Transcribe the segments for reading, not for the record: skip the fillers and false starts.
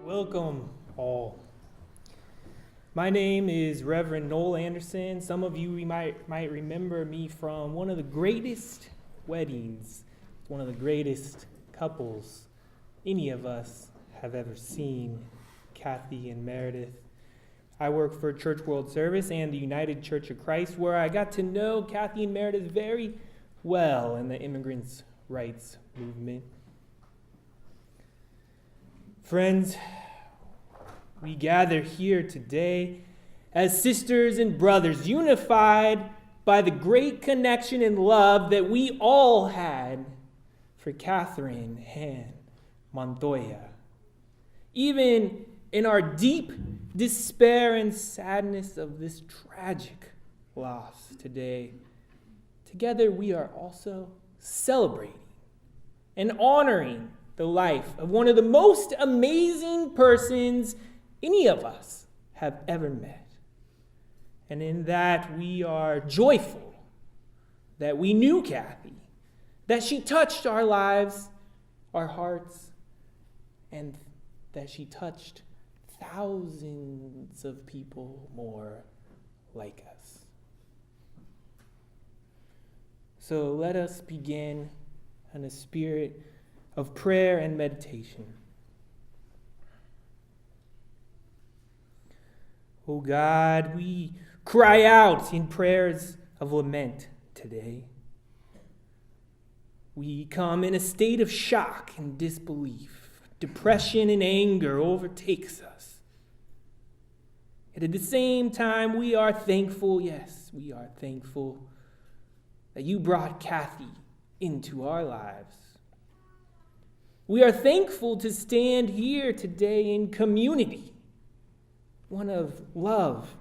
Welcome all. My name is Reverend Noel Anderson. Some of you might remember me from one of the greatest weddings, one of the greatest couples any of us have ever seen, Cathy and Meredith. I work for Church World Service and the United Church of Christ, where I got to know Cathy and Meredith very well in the immigrants' rights movement. Friends, we gather here today as sisters and brothers, unified by the great connection and love that we all had for Catherine and Montoya. Even in our deep despair and sadness of this tragic loss today, together we are also celebrating and honoring the life of one of the most amazing persons any of us have ever met. And in that we are joyful that we knew Cathy, that she touched our lives, our hearts, and that she touched thousands of people more like us. So let us begin in a spirit of prayer and meditation. Oh God, we cry out in prayers of lament today. We come in a state of shock and disbelief. Depression and anger overtakes us. Yet at the same time, we are thankful, yes, we are thankful that you brought Cathy into our lives. We are thankful to stand here today in community, one of love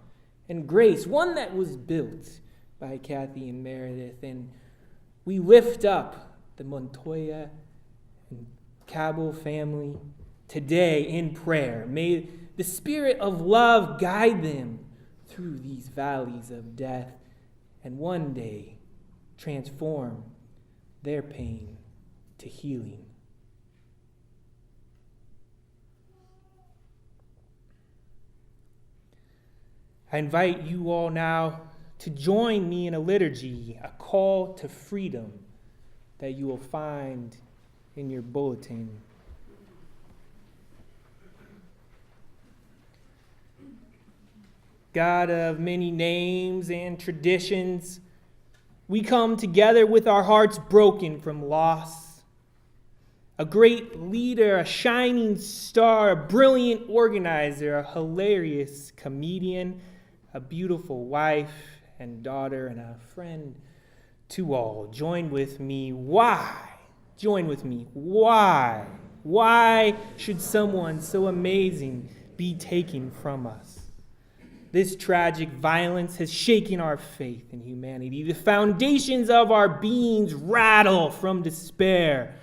and grace, one that was built by Cathy and Meredith. And we lift up the Montoya and Cabell family today in prayer. May the spirit of love guide them through these valleys of death and one day transform their pain to healing. I invite you all now to join me in a liturgy, a call to freedom that you will find in your bulletin. God of many names and traditions, we come together with our hearts broken from loss. A great leader, a shining star, a brilliant organizer, a hilarious comedian, a beautiful wife and daughter, and a friend to all. Join with me. Why? Join with me. Why? Why should someone so amazing be taken from us? This tragic violence has shaken our faith in humanity. The foundations of our beings rattle from despair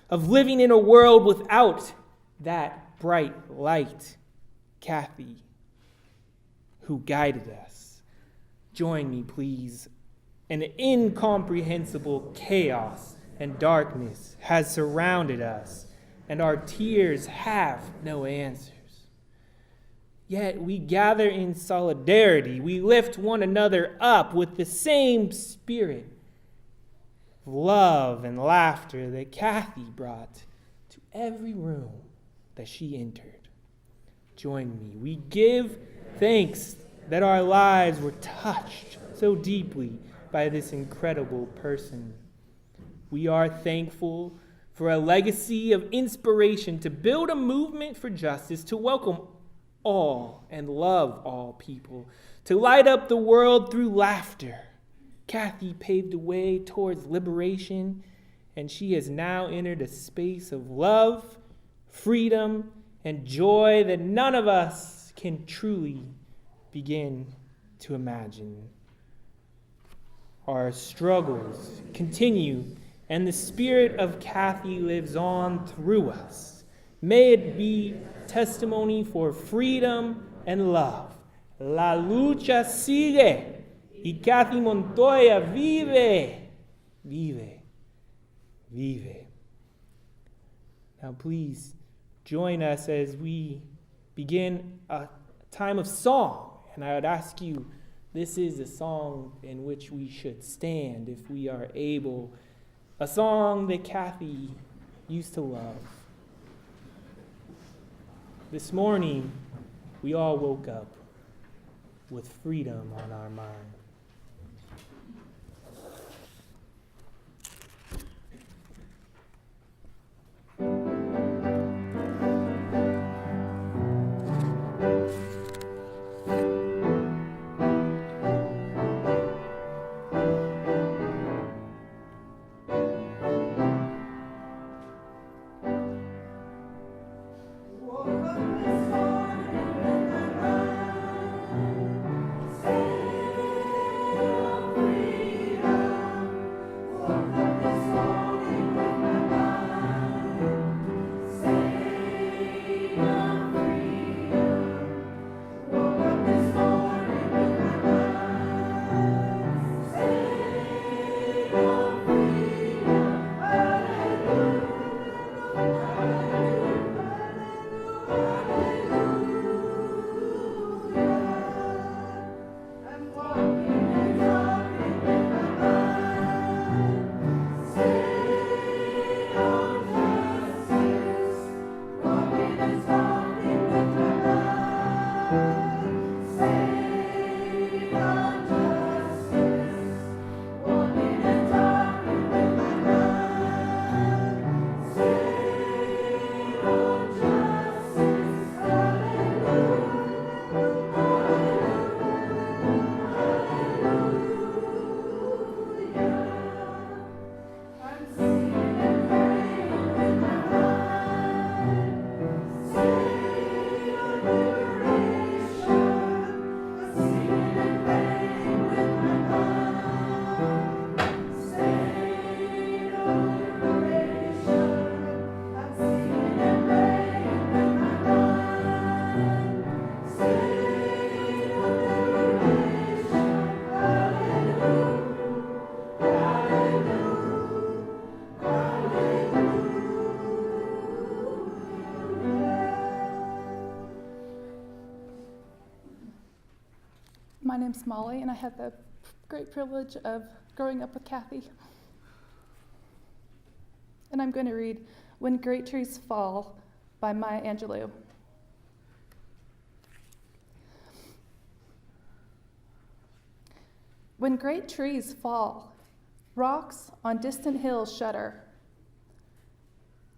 of living in a world without that bright light. Cathy, who guided us. Join me, please. An incomprehensible chaos and darkness has surrounded us, and our tears have no answers. Yet we gather in solidarity. We lift one another up with the same spirit of love and laughter that Cathy brought to every room that she entered. Join me. We give Thanks that our lives were touched so deeply by this incredible person. We are thankful for a legacy of inspiration to build a movement for justice, to welcome all and love all people, to light up the world through laughter. Cathy paved the way towards liberation, and she has now entered a space of love, freedom, and joy that none of us can truly begin to imagine. Our struggles continue, and the spirit of Cathy lives on through us. May it be testimony for freedom and love. La lucha sigue, y Cathy Montoya vive, vive, vive. Now please join us as we begin a time of song. And I would ask you, this is a song in which we should stand if we are able. A song that Cathy used to love. This morning, we all woke up with freedom on our mind. My name's Molly, and I had the great privilege of growing up with Cathy. And I'm going to read When Great Trees Fall by Maya Angelou. When great trees fall, rocks on distant hills shudder.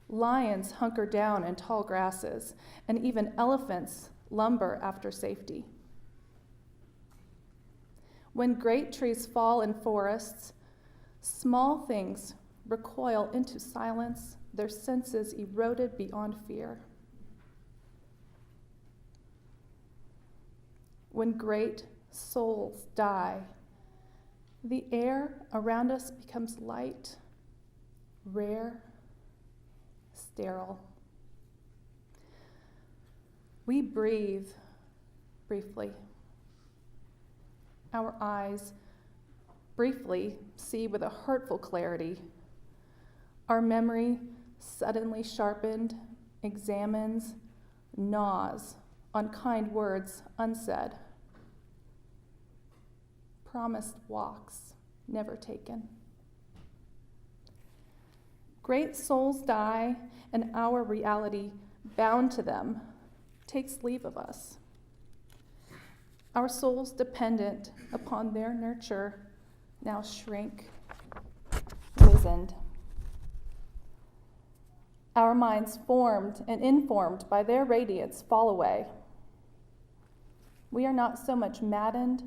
Lions hunker down in tall grasses, and even elephants lumber after safety. When great trees fall in forests, small things recoil into silence, their senses eroded beyond fear. When great souls die, the air around us becomes light, rare, sterile. We breathe briefly. Our eyes briefly see with a hurtful clarity. Our memory, suddenly sharpened, examines, gnaws on kind words unsaid. Promised walks never taken. Great souls die, and our reality, bound to them, takes leave of us. Our souls dependent upon their nurture now shrink, wizened. Our minds formed and informed by their radiance fall away. We are not so much maddened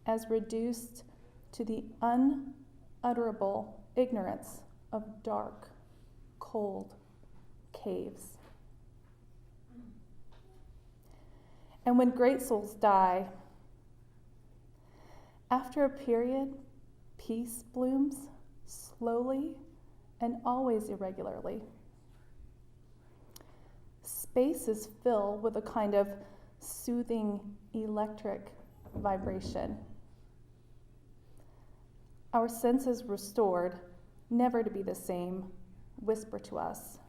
as reduced to the unutterable ignorance of dark, cold caves. And when great souls die, after a period, peace blooms slowly and always irregularly. Spaces fill with a kind of soothing electric vibration. Our senses restored, never to be the same, whisper to us.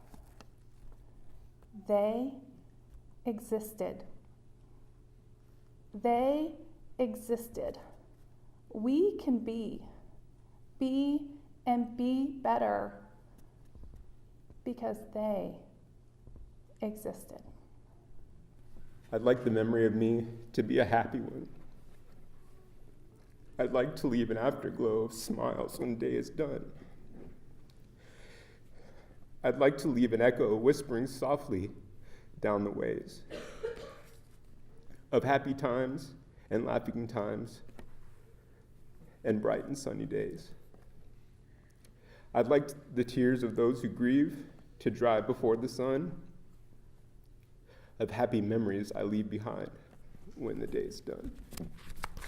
They existed. They existed. We can be and be better because they existed. I'd like the memory of me to be a happy one. I'd like to leave an afterglow of smiles when day is done. I'd like to leave an echo whispering softly down the ways of happy times and laughing times and bright and sunny days. I'd like the tears of those who grieve to dry before the sun, of happy memories I leave behind when the day's done.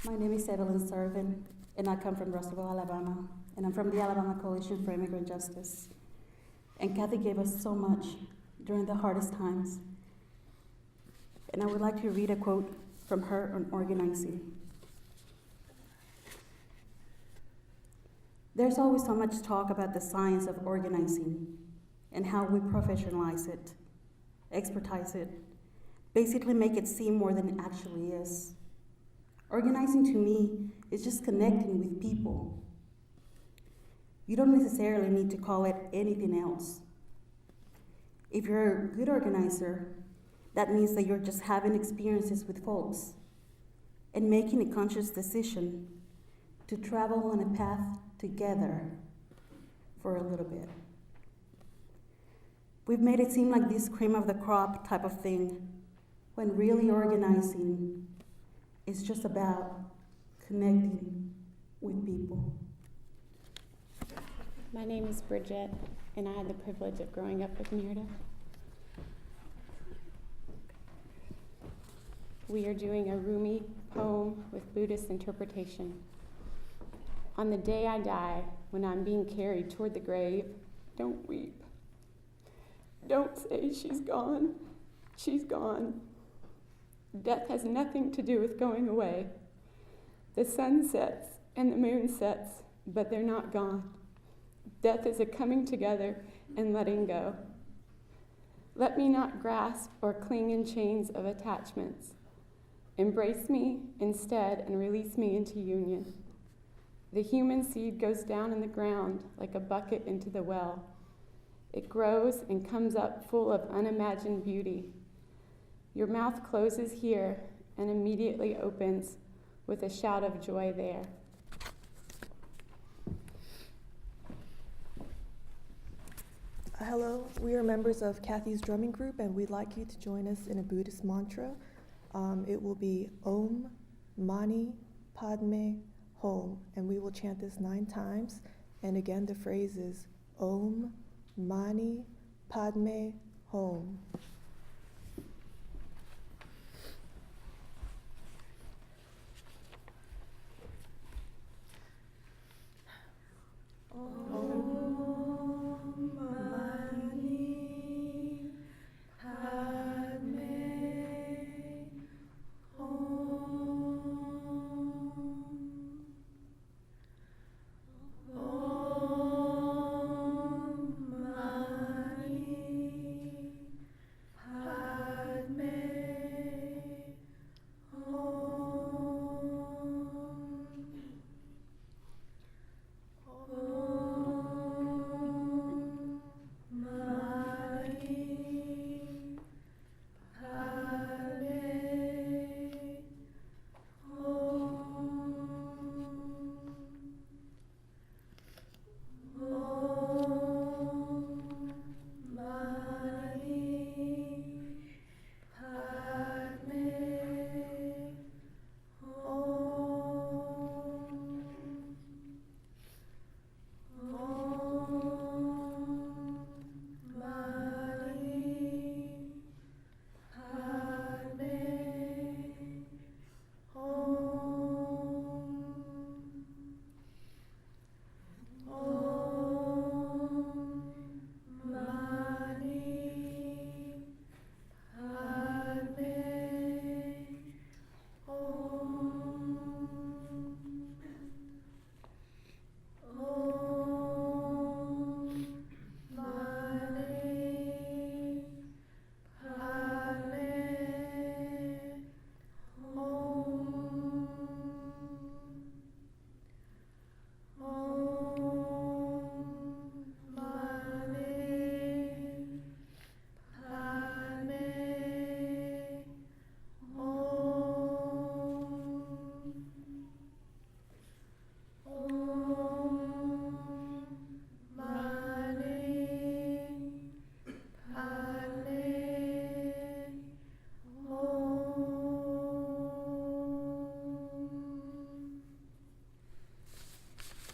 My name is Evelyn Servin, and I come from Russellville, Alabama, and I'm from the Alabama Coalition for Immigrant Justice. And Cathy gave us so much during the hardest times. And I would like to read a quote from her on organizing. There's always so much talk about the science of organizing and how we professionalize it, expertise it, basically make it seem more than it actually is. Organizing to me is just connecting with people. You don't necessarily need to call it anything else. If you're a good organizer, that means that you're just having experiences with folks and making a conscious decision to travel on a path together for a little bit. We've made it seem like this cream of the crop type of thing, when really organizing is just about connecting with people. My name is Bridget, and I had the privilege of growing up with Mirda. We are doing a Rumi poem with Buddhist interpretation. On the day I die, when I'm being carried toward the grave, don't weep. Don't say she's gone. She's gone. Death has nothing to do with going away. The sun sets and the moon sets, but they're not gone. Death is a coming together and letting go. Let me not grasp or cling in chains of attachments. Embrace me instead and release me into union. The human seed goes down in the ground like a bucket into the well. It grows and comes up full of unimagined beauty. Your mouth closes here and immediately opens with a shout of joy there. Hello, we are members of Cathy's drumming group, and we'd like you to join us in a Buddhist mantra. It will be Om Mani Padme Hum, and we will chant this 9 times. And again, the phrase is Om Mani Padme Hum.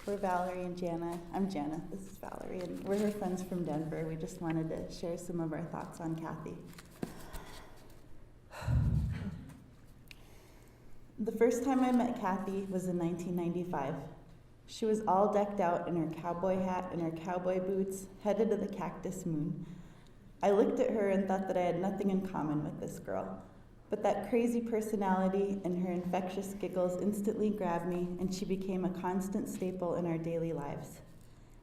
We're Valerie and Jana. I'm Jana. This is Valerie, and we're her friends from Denver. We just wanted to share some of our thoughts on Cathy. The first time I met Cathy was in 1995. She was all decked out in her cowboy hat and her cowboy boots, headed to the Cactus Moon. I looked at her and thought that I had nothing in common with this girl. But that crazy personality and her infectious giggles instantly grabbed me, and she became a constant staple in our daily lives.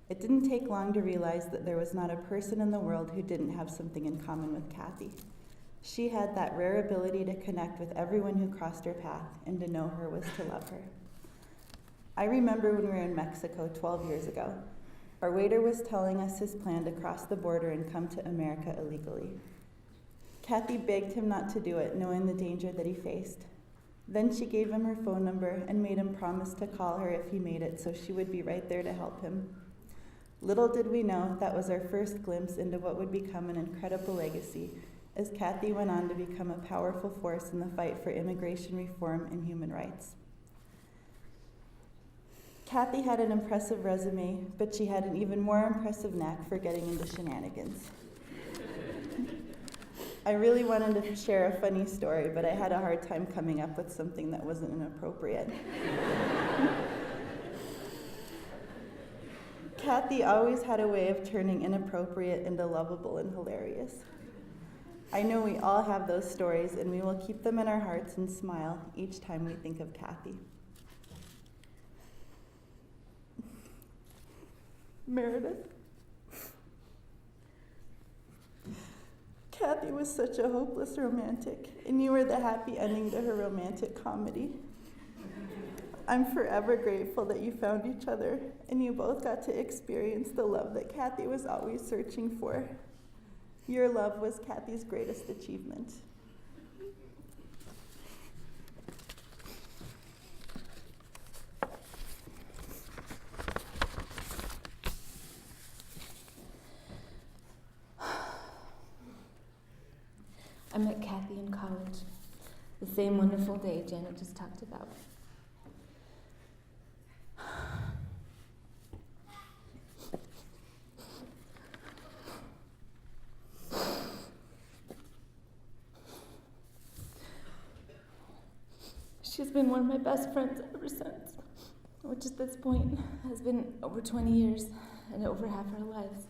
It didn't take long to realize that there was not a person in the world who didn't have something in common with Cathy. She had that rare ability to connect with everyone who crossed her path, and to know her was to love her. I remember when we were in Mexico 12 years ago. Our waiter was telling us his plan to cross the border and come to America illegally. Cathy begged him not to do it, knowing the danger that he faced. Then she gave him her phone number and made him promise to call her if he made it, so she would be right there to help him. Little did we know that was our first glimpse into what would become an incredible legacy, as Cathy went on to become a powerful force in the fight for immigration reform and human rights. Cathy had an impressive resume, but she had an even more impressive knack for getting into shenanigans. I really wanted to share a funny story, but I had a hard time coming up with something that wasn't inappropriate. Cathy always had a way of turning inappropriate into lovable and hilarious. I know we all have those stories, and we will keep them in our hearts and smile each time we think of Cathy. Meredith. Cathy was such a hopeless romantic, and you were the happy ending to her romantic comedy. I'm forever grateful that you found each other, and you both got to experience the love that Cathy was always searching for. Your love was Cathy's greatest achievement. I met Cathy in college, the same wonderful day Janet just talked about. She's been one of my best friends ever since, which at this point has been over 20 years and over half our lives.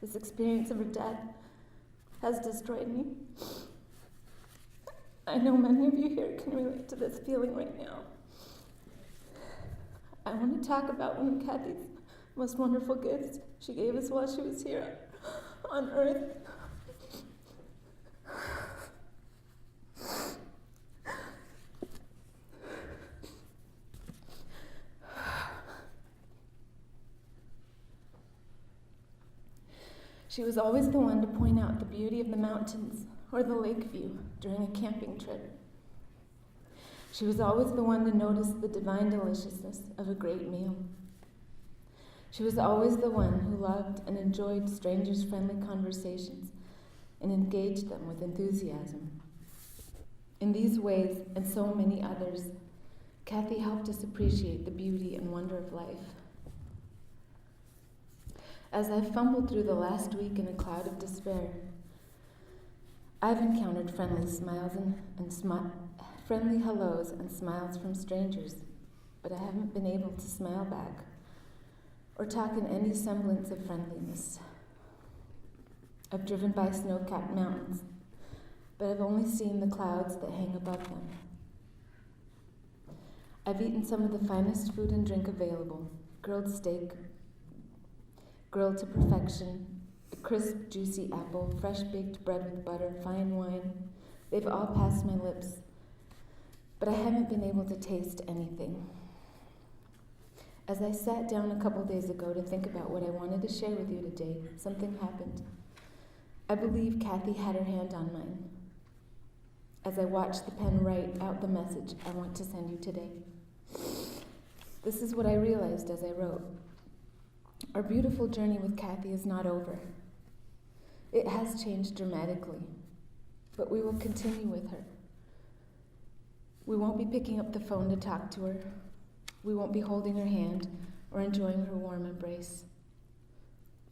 This experience of her death has destroyed me. I know many of you here can relate to this feeling right now. I want to talk about one of Cathy's most wonderful gifts she gave us while she was here on Earth. She was always the one to point out the beauty of the mountains or the lake view during a camping trip. She was always the one to notice the divine deliciousness of a great meal. She was always the one who loved and enjoyed strangers' friendly conversations and engaged them with enthusiasm. In these ways, and so many others, Cathy helped us appreciate the beauty and wonder of life. As I fumbled through the last week in a cloud of despair, I've encountered friendly smiles and friendly hellos and smiles from strangers, but I haven't been able to smile back or talk in any semblance of friendliness. I've driven by snow-capped mountains, but I've only seen the clouds that hang above them. I've eaten some of the finest food and drink available: grilled steak, grilled to perfection, a crisp, juicy apple, fresh baked bread with butter, fine wine. They've all passed my lips, but I haven't been able to taste anything. As I sat down a couple days ago to think about what I wanted to share with you today, something happened. I believe Cathy had her hand on mine as I watched the pen write out the message I want to send you today. This is what I realized as I wrote. Our beautiful journey with Cathy is not over. It has changed dramatically, but we will continue with her. We won't be picking up the phone to talk to her. We won't be holding her hand or enjoying her warm embrace.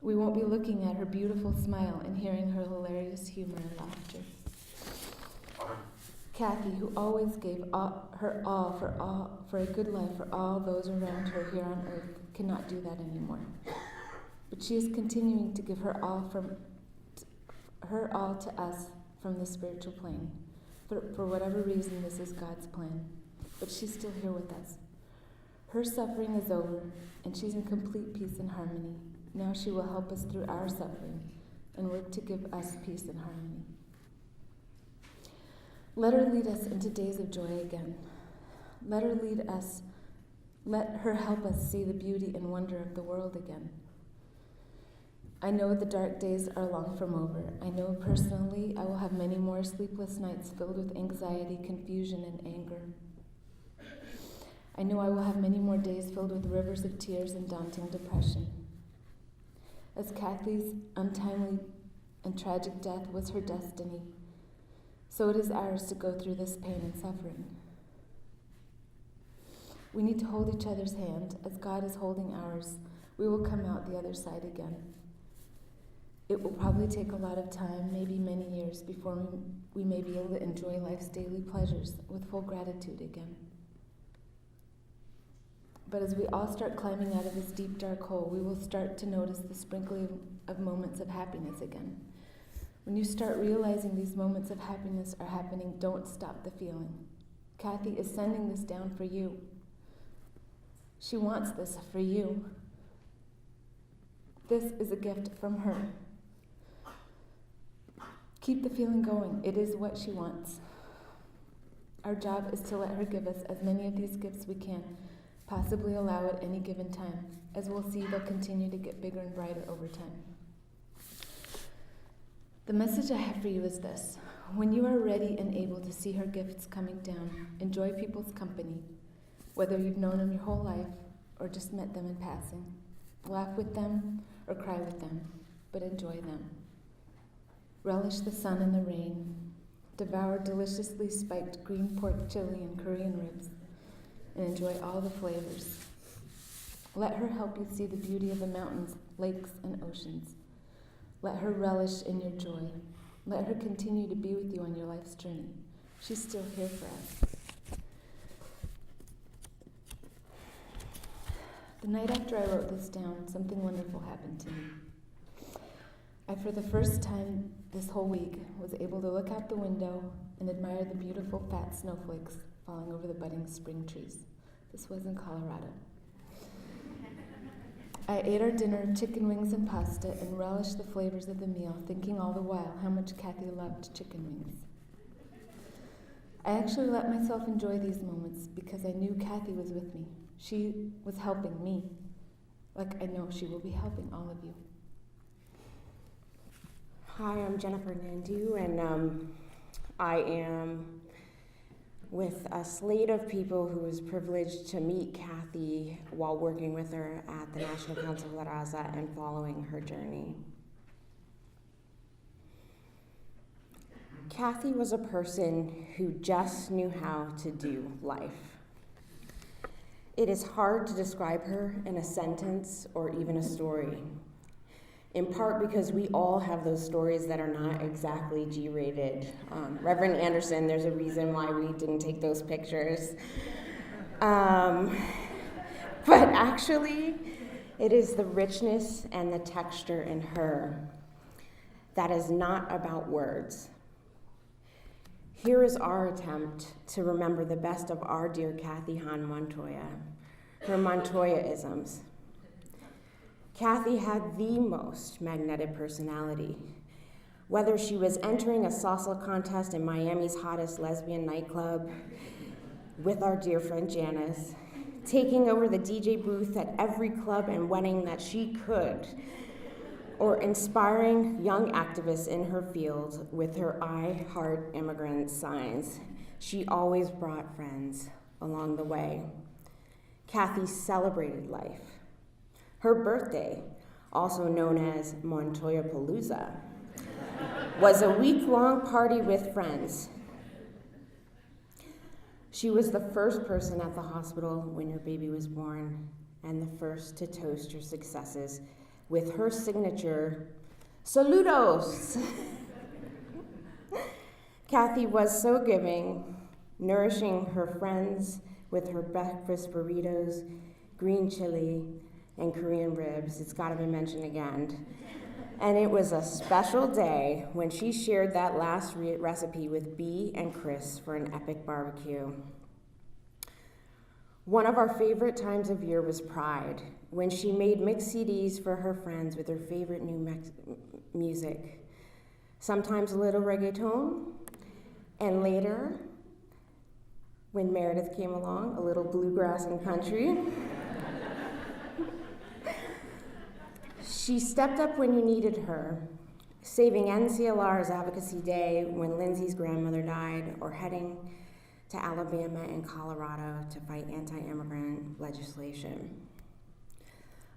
We won't be looking at her beautiful smile and hearing her hilarious humor and laughter. Cathy, who always gave her all for a good life for all those around her here on earth, cannot do that anymore. But she is continuing to give her all to us from the spiritual plane. For whatever reason, this is God's plan. But she's still here with us. Her suffering is over, and she's in complete peace and harmony. Now she will help us through our suffering and work to give us peace and harmony. Let her lead us into days of joy again. Let her help us see the beauty and wonder of the world again. I know the dark days are long from over. I know personally I will have many more sleepless nights filled with anxiety, confusion, and anger. I know I will have many more days filled with rivers of tears and daunting depression. As Cathy's untimely and tragic death was her destiny, so it is ours to go through this pain and suffering. We need to hold each other's hand. As God is holding ours, we will come out the other side again. It will probably take a lot of time, maybe many years, before we may be able to enjoy life's daily pleasures with full gratitude again. But as we all start climbing out of this deep, dark hole, we will start to notice the sprinkling of moments of happiness again. When you start realizing these moments of happiness are happening, don't stop the feeling. Cathy is sending this down for you. She wants this for you. This is a gift from her. Keep the feeling going. It is what she wants. Our job is to let her give us as many of these gifts we can possibly allow at any given time. As we'll see, they'll continue to get bigger and brighter over time. The message I have for you is this. When you are ready and able to see her gifts coming down, enjoy people's company, whether you've known them your whole life or just met them in passing. Laugh with them or cry with them, but enjoy them. Relish the sun and the rain. Devour deliciously spiked green pork chili and Korean ribs, and enjoy all the flavors. Let her help you see the beauty of the mountains, lakes, and oceans. Let her relish in your joy. Let her continue to be with you on your life's journey. She's still here for us. The night after I wrote this down, something wonderful happened to me. I, for the first time this whole week, was able to look out the window and admire the beautiful fat snowflakes falling over the budding spring trees. This was in Colorado. I ate our dinner of chicken wings and pasta and relished the flavors of the meal, thinking all the while how much Cathy loved chicken wings. I actually let myself enjoy these moments because I knew Cathy was with me. She was helping me, like I know she will be helping all of you. Hi, I'm Jennifer Nandu, and I am with a slate of people who was privileged to meet Cathy while working with her at the National Council of La Raza and following her journey. Cathy was a person who just knew how to do life. It is hard to describe her in a sentence or even a story, in part because we all have those stories that are not exactly G-rated. Reverend Anderson, there's a reason why we didn't take those pictures. But actually, it is the richness and the texture in her that is not about words. Here is our attempt to remember the best of our dear Cathy Han Montoya, her Montoya-isms. Cathy had the most magnetic personality. Whether she was entering a salsa contest in Miami's hottest lesbian nightclub, with our dear friend Janice, taking over the DJ booth at every club and wedding that she could, or inspiring young activists in her field with her I Heart Immigrant signs. She always brought friends along the way. Cathy celebrated life. Her birthday, also known as Montoya Palooza, was a week-long party with friends. She was the first person at the hospital when your baby was born, and the first to toast your successes with her signature, saludos. Cathy was so giving, nourishing her friends with her breakfast burritos, green chili, and Korean ribs. It's gotta be mentioned again. And it was a special day when she shared that last recipe with Bea and Chris for an epic barbecue. One of our favorite times of year was Pride, when she made mixed CDs for her friends with her favorite new music. Sometimes a little reggaeton, and later, when Meredith came along, a little bluegrass and country. She stepped up when you needed her, saving NCLR's Advocacy Day when Lindsay's grandmother died, or heading to Alabama and Colorado to fight anti-immigrant legislation.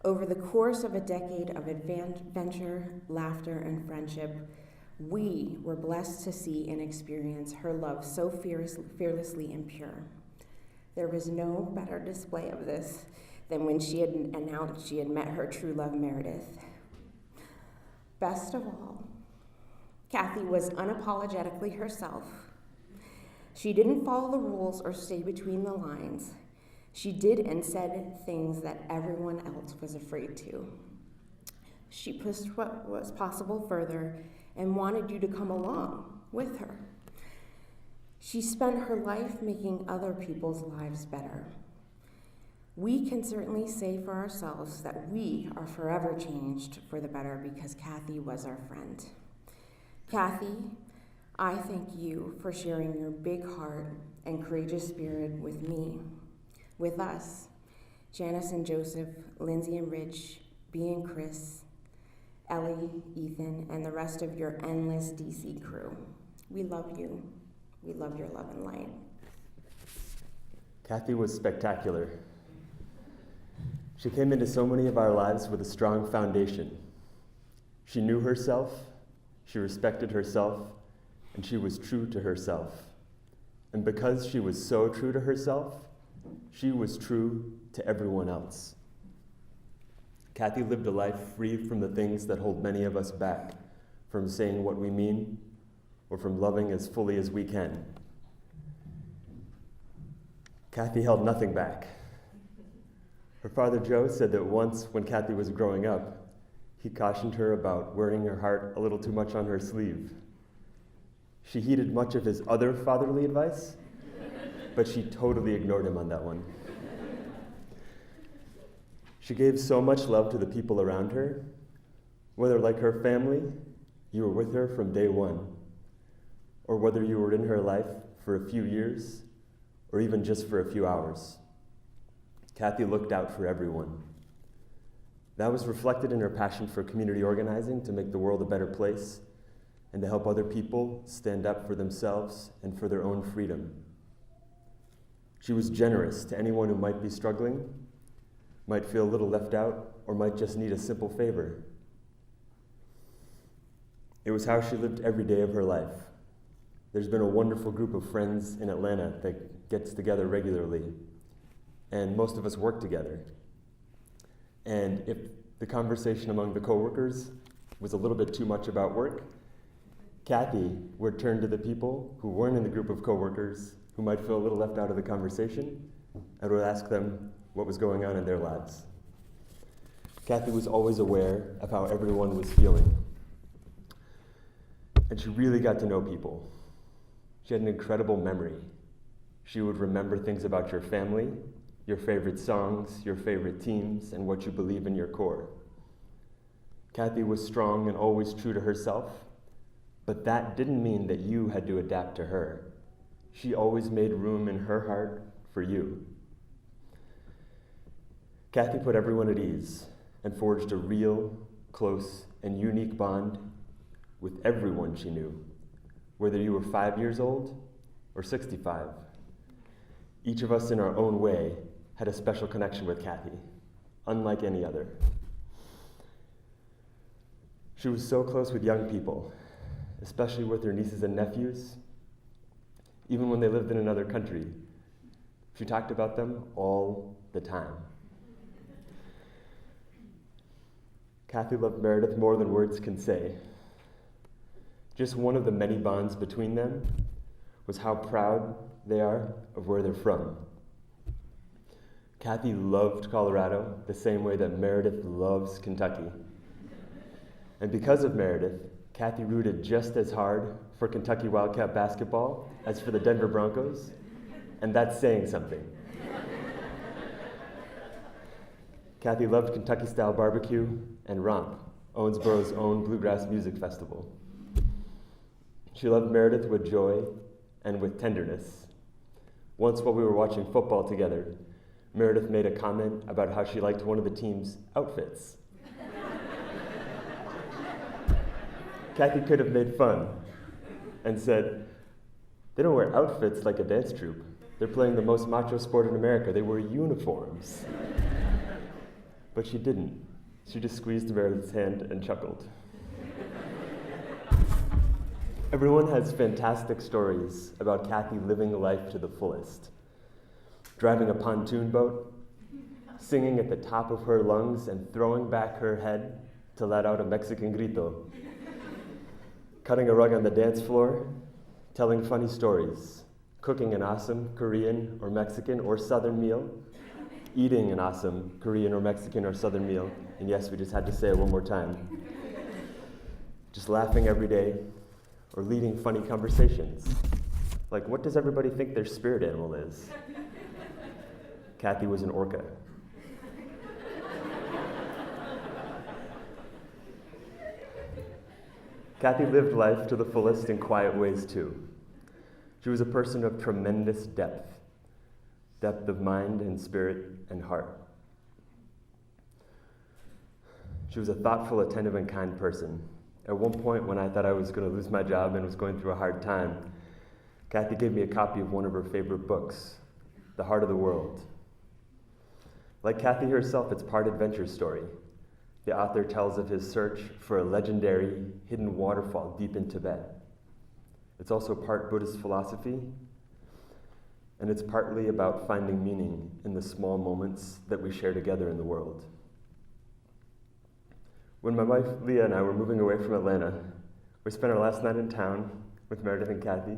Over the course of a decade of adventure, laughter, and friendship, we were blessed to see and experience her love so fearlessly and pure. There was no better display of this than when she had announced she had met her true love, Meredith. Best of all, Cathy was unapologetically herself. She didn't follow the rules or stay between the lines. She did and said things that everyone else was afraid to. She pushed what was possible further and wanted you to come along with her. She spent her life making other people's lives better. We can certainly say for ourselves that we are forever changed for the better because Cathy was our friend. Cathy, I thank you for sharing your big heart and courageous spirit with me, with us, Janice and Joseph, Lindsay and Rich, Bea and Chris, Ellie, Ethan, and the rest of your endless DC crew. We love you. We love your love and light. Cathy was spectacular. She came into so many of our lives with a strong foundation. She knew herself, she respected herself, and she was true to herself. And because she was so true to herself, she was true to everyone else. Cathy lived a life free from the things that hold many of us back from saying what we mean or from loving as fully as we can. Cathy held nothing back. Her father, Joe, said that once when Cathy was growing up, he cautioned her about wearing her heart a little too much on her sleeve. She heeded much of his other fatherly advice, but she totally ignored him on that one. She gave so much love to the people around her. Whether like her family, you were with her from day one, or whether you were in her life for a few years, or even just for a few hours. Cathy looked out for everyone. That was reflected in her passion for community organizing to make the world a better place and to help other people stand up for themselves and for their own freedom. She was generous to anyone who might be struggling, might feel a little left out, or might just need a simple favor. It was how she lived every day of her life. There's been a wonderful group of friends in Atlanta that gets together regularly, and most of us work together. And if the conversation among the coworkers was a little bit too much about work, Cathy would turn to the people who weren't in the group of coworkers who might feel a little left out of the conversation and would ask them what was going on in their lives. Cathy was always aware of how everyone was feeling. And she really got to know people. She had an incredible memory. She would remember things about your family, your favorite songs, your favorite teams, and what you believe in your core. Cathy was strong and always true to herself, but that didn't mean that you had to adapt to her. she always made room in her heart for you. Cathy put everyone at ease and forged a real, close, and unique bond with everyone she knew, whether you were 5 years old or 65. Each of us in our own way had a special connection with Cathy, unlike any other. She was so close with young people, especially with her nieces and nephews. Even when they lived in another country, she talked about them all the time. Cathy loved Meredith more than words can say. Just one of the many bonds between them was how proud they are of where they're from. Cathy loved Colorado the same way that Meredith loves Kentucky. And because of Meredith, Cathy rooted just as hard for Kentucky Wildcat basketball as for the Denver Broncos, and that's saying something. Cathy loved Kentucky-style barbecue and Romp, Owensboro's own bluegrass music festival. She loved Meredith with joy and with tenderness. Once while we were watching football together, Meredith made a comment about how she liked one of the team's outfits. Cathy could have made fun and said, "They don't wear outfits like a dance troupe. They're playing the most macho sport in America. They wear uniforms." But she didn't. She just squeezed Meredith's hand and chuckled. Everyone has fantastic stories about Cathy living life to the fullest. Driving a pontoon boat, singing at the top of her lungs and throwing back her head to let out a Mexican grito. Cutting a rug on the dance floor, telling funny stories, cooking an awesome Korean or Mexican or Southern meal, eating an awesome Korean or Mexican or Southern meal, and yes, we just had to say it one more time. Just laughing every day, or leading funny conversations. Like, what does everybody think their spirit animal is? Cathy was an orca. Cathy lived life to the fullest in quiet ways too. She was a person of tremendous depth of mind and spirit and heart. She was a thoughtful, attentive, and kind person. At one point, when I thought I was going to lose my job and was going through a hard time, Cathy gave me a copy of one of her favorite books, The Heart of the World. Like Cathy herself, it's part adventure story. The author tells of his search for a legendary hidden waterfall deep in Tibet. It's also part Buddhist philosophy, and it's partly about finding meaning in the small moments that we share together in the world. When my wife Leah and I were moving away from Atlanta, we spent our last night in town with Meredith and Cathy.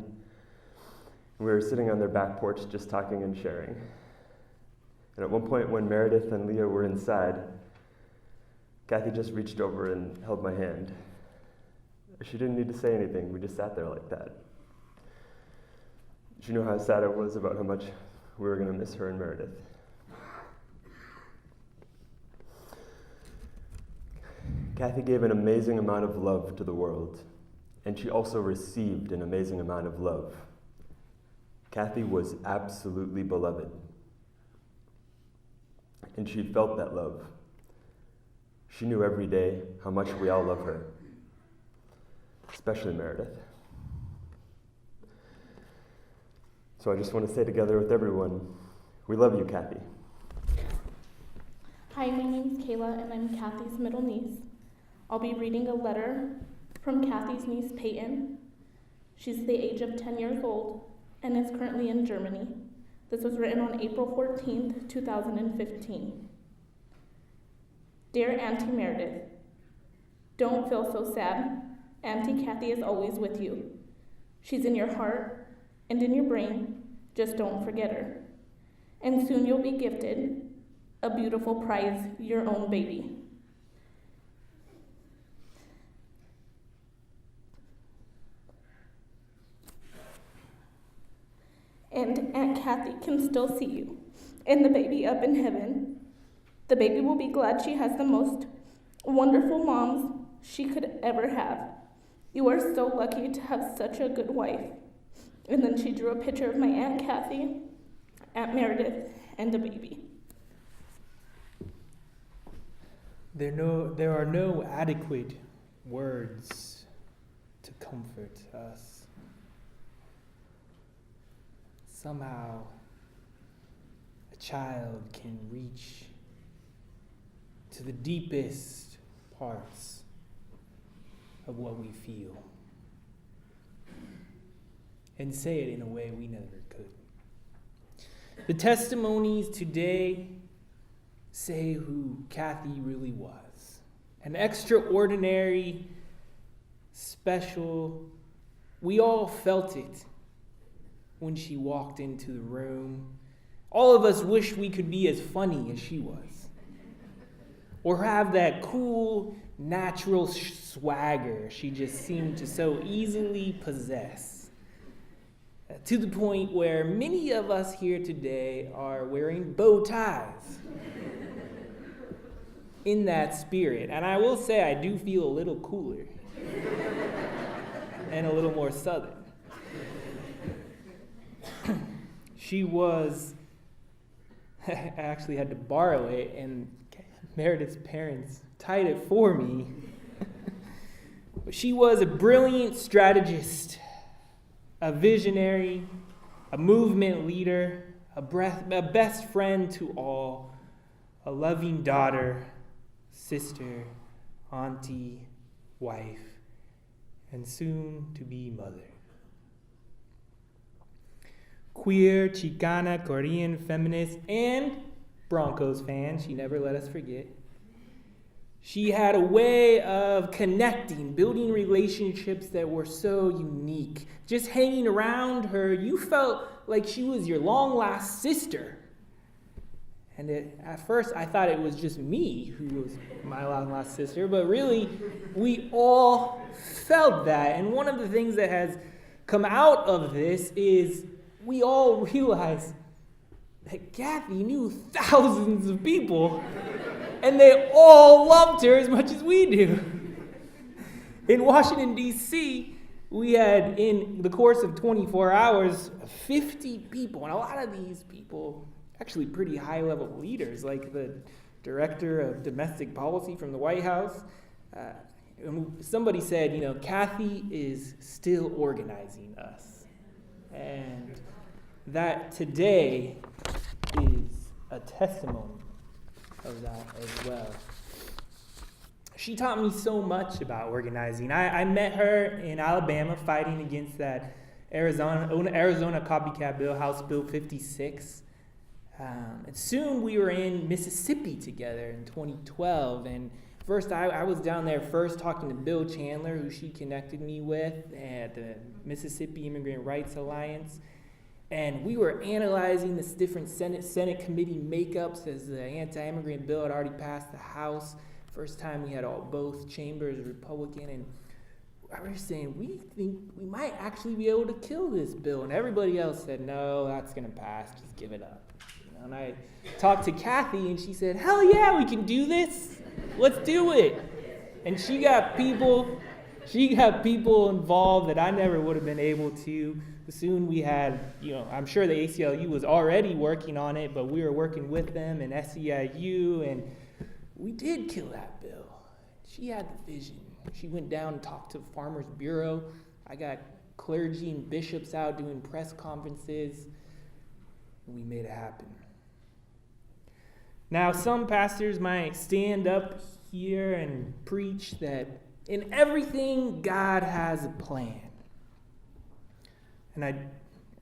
We were sitting on their back porch just talking and sharing. And at one point when Meredith and Leah were inside, Cathy just reached over and held my hand. She didn't need to say anything, we just sat there like that. She knew how sad I was about how much we were going to miss her and Meredith. Cathy gave an amazing amount of love to the world, and she also received an amazing amount of love. Cathy was absolutely beloved, and she felt that love. She knew every day how much we all love her, especially Meredith. So I just want to say together with everyone, we love you, Cathy. Hi, my name's Kayla, and I'm Cathy's middle niece. I'll be reading a letter from Cathy's niece, Peyton. She's the age of 10 years old and is currently in Germany. This was written on April 14th, 2015. Dear Auntie Meredith, don't feel so sad. Auntie Cathy is always with you. She's in your heart and in your brain. Just don't forget her. And soon you'll be gifted a beautiful prize, your own baby. And Aunt Cathy can still see you and the baby up in heaven. The baby will be glad she has the most wonderful moms she could ever have. You are so lucky to have such a good wife. And then she drew a picture of my Aunt Cathy, Aunt Meredith, and a baby. There are no adequate words to comfort us. Somehow, a child can reach to the deepest parts of what we feel and say it in a way we never could. The testimonies today say who Cathy really was. An extraordinary, special, we all felt it when she walked into the room. All of us wished we could be as funny as she was, or have that cool, natural swagger she just seemed to so easily possess, to the point where many of us here today are wearing bow ties in that spirit. And I will say I do feel a little cooler and a little more southern. She was, I actually had to borrow it, and Meredith's parents tied it for me. But she was a brilliant strategist, a visionary, a movement leader, a best friend to all, a loving daughter, sister, auntie, wife, and soon to be mother. Queer, Chicana, Korean, feminist, and Broncos fan, she never let us forget. She had a way of connecting, building relationships that were so unique. Just hanging around her, you felt like she was your long-lost sister. And at first, I thought it was just me who was my long-lost sister, but really, we all felt that. And one of the things that has come out of this is we all realize that Cathy knew thousands of people, and they all loved her as much as we do. In Washington, D.C., we had, in the course of 24 hours, 50 people, and a lot of these people, actually pretty high-level leaders, like the director of domestic policy from the White House. Somebody said, Cathy is still organizing us. And that today is a testimony of that as well. She taught me so much about organizing. I met her in Alabama fighting against that Arizona copycat bill, House Bill 56. And soon we were in Mississippi together in 2012. And first, I was down there first talking to Bill Chandler, who she connected me with at the Mississippi Immigrant Rights Alliance. And we were analyzing this different Senate committee makeups as the anti-immigrant bill had already passed the House. First time we had both chambers Republican, and we were saying, we think we might actually be able to kill this bill. And everybody else said, no, that's going to pass, just give it up. And I talked to Cathy, and she said, hell yeah, we can do this. Let's do it. And she got people involved that I never would have been able to. Soon we had, I'm sure the ACLU was already working on it, but we were working with them and SEIU, and we did kill that bill. She had the vision. She went down and talked to the Farmers Bureau. I got clergy and bishops out doing press conferences, and we made it happen. Now, some pastors might stand up here and preach that in everything, God has a plan.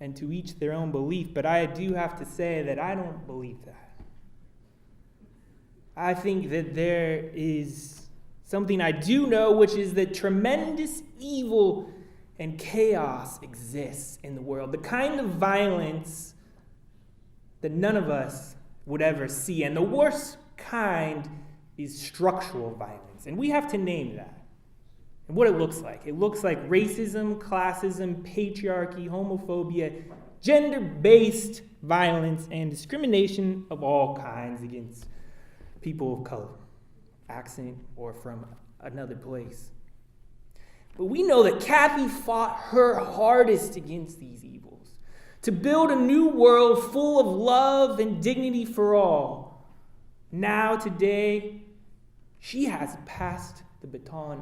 And to each their own belief, but I do have to say that I don't believe that. I think that there is something I do know, which is that tremendous evil and chaos exists in the world. The kind of violence that none of us would ever see. And the worst kind is structural violence. And we have to name that. And what it looks like. It looks like racism, classism, patriarchy, homophobia, gender-based violence, and discrimination of all kinds against people of color, accent, or from another place. But we know that Cathy fought her hardest against these evils, to build a new world full of love and dignity for all. Now, today, she has passed the baton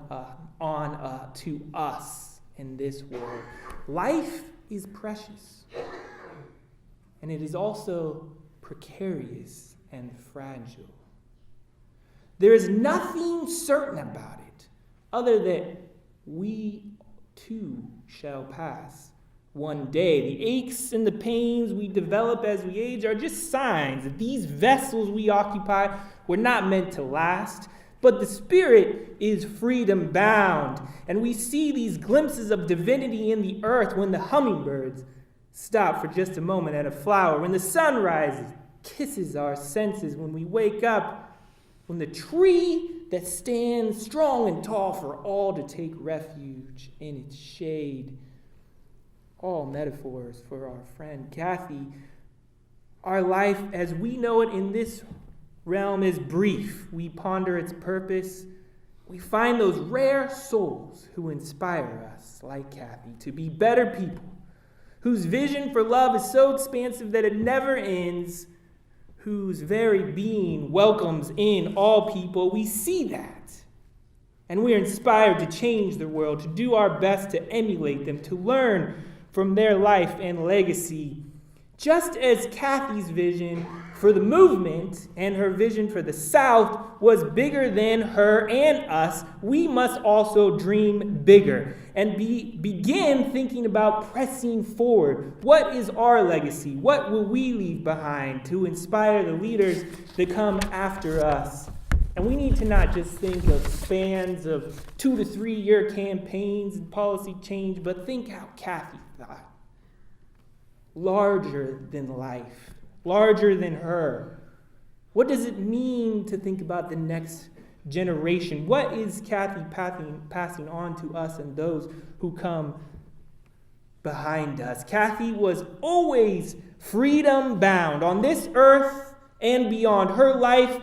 on to us in this world. Life is precious, and it is also precarious and fragile. There is nothing certain about it other than we too shall pass one day. The aches and the pains we develop as we age are just signs that these vessels we occupy were not meant to last. But the spirit is freedom bound, and we see these glimpses of divinity in the earth when the hummingbirds stop for just a moment at a flower, when the sun rises, kisses our senses, when we wake up, when the tree that stands strong and tall for all to take refuge in its shade. All metaphors for our friend Cathy. Our life as we know it in this realm is brief. We ponder its purpose. We find those rare souls who inspire us, like Cathy, to be better people, whose vision for love is so expansive that it never ends, whose very being welcomes in all people. We see that, and we are inspired to change the world, to do our best to emulate them, to learn from their life and legacy. Just as Cathy's vision for the movement and her vision for the South was bigger than her and us, we must also dream bigger and begin thinking about pressing forward. What is our legacy? What will we leave behind to inspire the leaders that come after us? And we need to not just think of spans of 2 to 3 year campaigns and policy change, but think how Cathy thought. Larger than life. Larger than her. What does it mean to think about the next generation? What is Cathy passing on to us and those who come behind us? Cathy was always freedom bound. On this earth and beyond, her life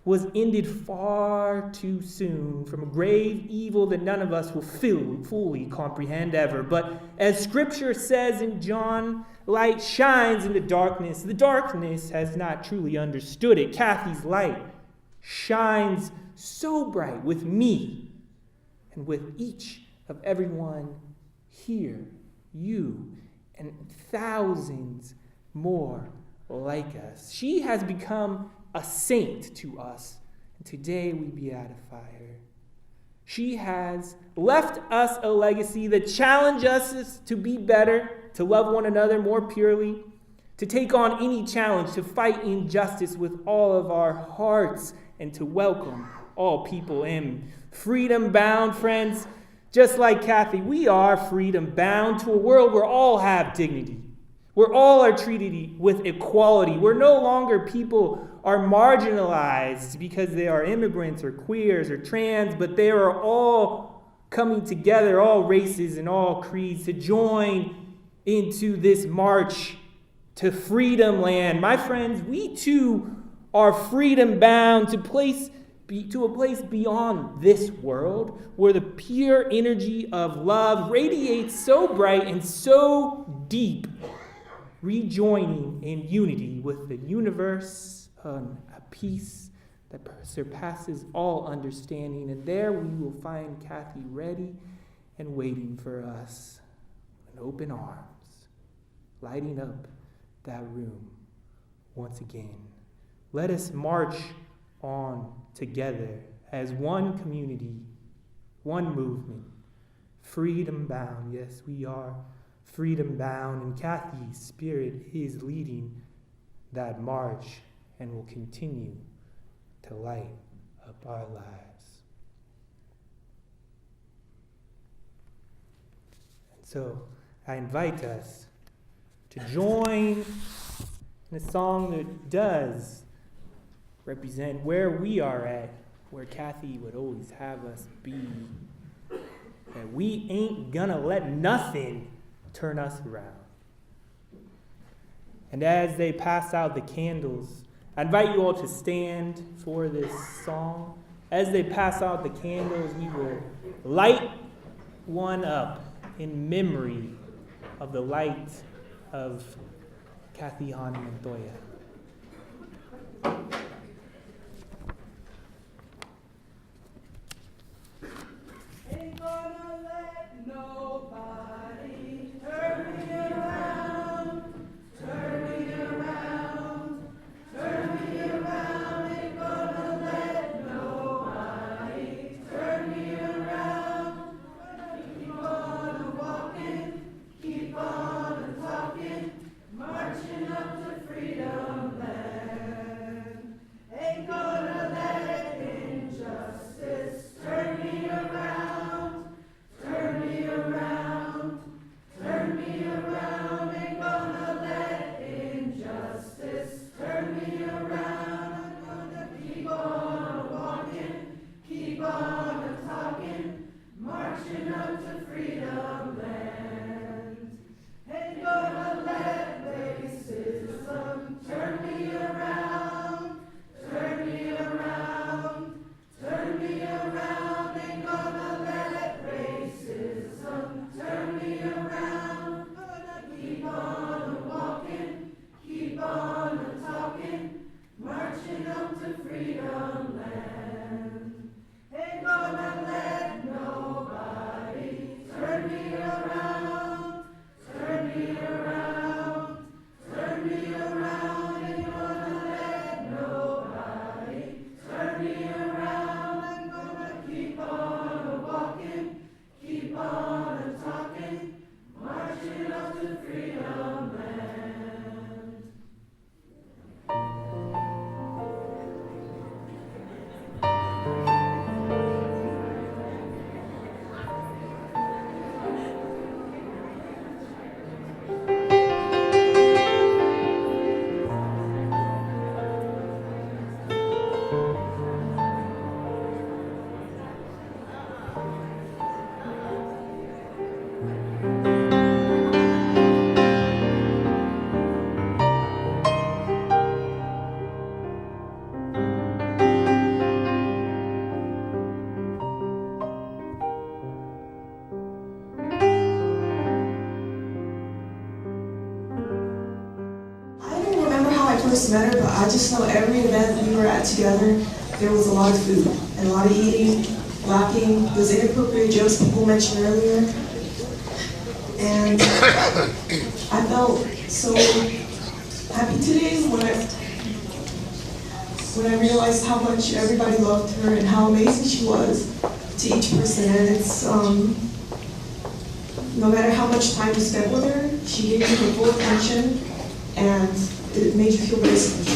was ended far too soon from a grave evil that none of us will fully comprehend ever. But as Scripture says in John, light shines in the darkness. The darkness has not truly understood it. Cathy's light shines so bright with me and with each of everyone here, you, and thousands more like us. She has become a saint to us, and today we beatify her. She has left us a legacy that challenges us to be better, to love one another more purely, to take on any challenge, to fight injustice with all of our hearts, and to welcome all people in. Freedom bound, friends, just like Cathy, we are freedom bound to a world where all have dignity, where all are treated with equality, where no longer people are marginalized because they are immigrants or queers or trans, but they are all coming together, all races and all creeds, to join into this march to freedom land. My friends, we too are freedom bound to a place beyond this world, where the pure energy of love radiates so bright and so deep, rejoining in unity with the universe, a peace that surpasses all understanding. And there we will find Cathy ready and waiting for us with open arms, lighting up that room once again. Let us march on together as one community, one movement, freedom bound. Yes, we are freedom bound, and Cathy's spirit is leading that march and will continue to light up our lives. And so I invite us to join in a song that does represent where we are at, where Cathy would always have us be. That we ain't gonna let nothing turn us around. And as they pass out the candles, I invite you all to stand for this song. As they pass out the candles, we will light one up in memory of the light of Cathy Montoya. Ain't gonna let nobody turn me around, turn me around, turn me around. Ain't gonna let nobody turn me around. Keep on walking, keep on talking, marching up to freedom land. Ain't gonna let injustice turn me around, turn me around, turn me around. Ain't gonna let injustice turn me around. I'm gonna keep on walking, keep on talking, marching up to freedom land. Ain't gonna let racism turn me around, turn me around, turn me around. Ain't gonna let racism turn me around. Gonna keep on walking, keep on talking, marching up to freedom land. Ain't gonna let nobody turn me around, turn me around, turn me around. Ain't gonna let nobody turn me around. I'm gonna keep on walking, keep on talking, marching up to freedom land. I don't remember how I first met her, but I just know every event we were at together, there was a lot of food and a lot of eating, laughing, those inappropriate jokes people mentioned earlier. And I felt so happy today when I realized how much everybody loved her and how amazing she was to each person. And it's, no matter how much time you spent with her, she gave you her full attention, and it made you feel very special.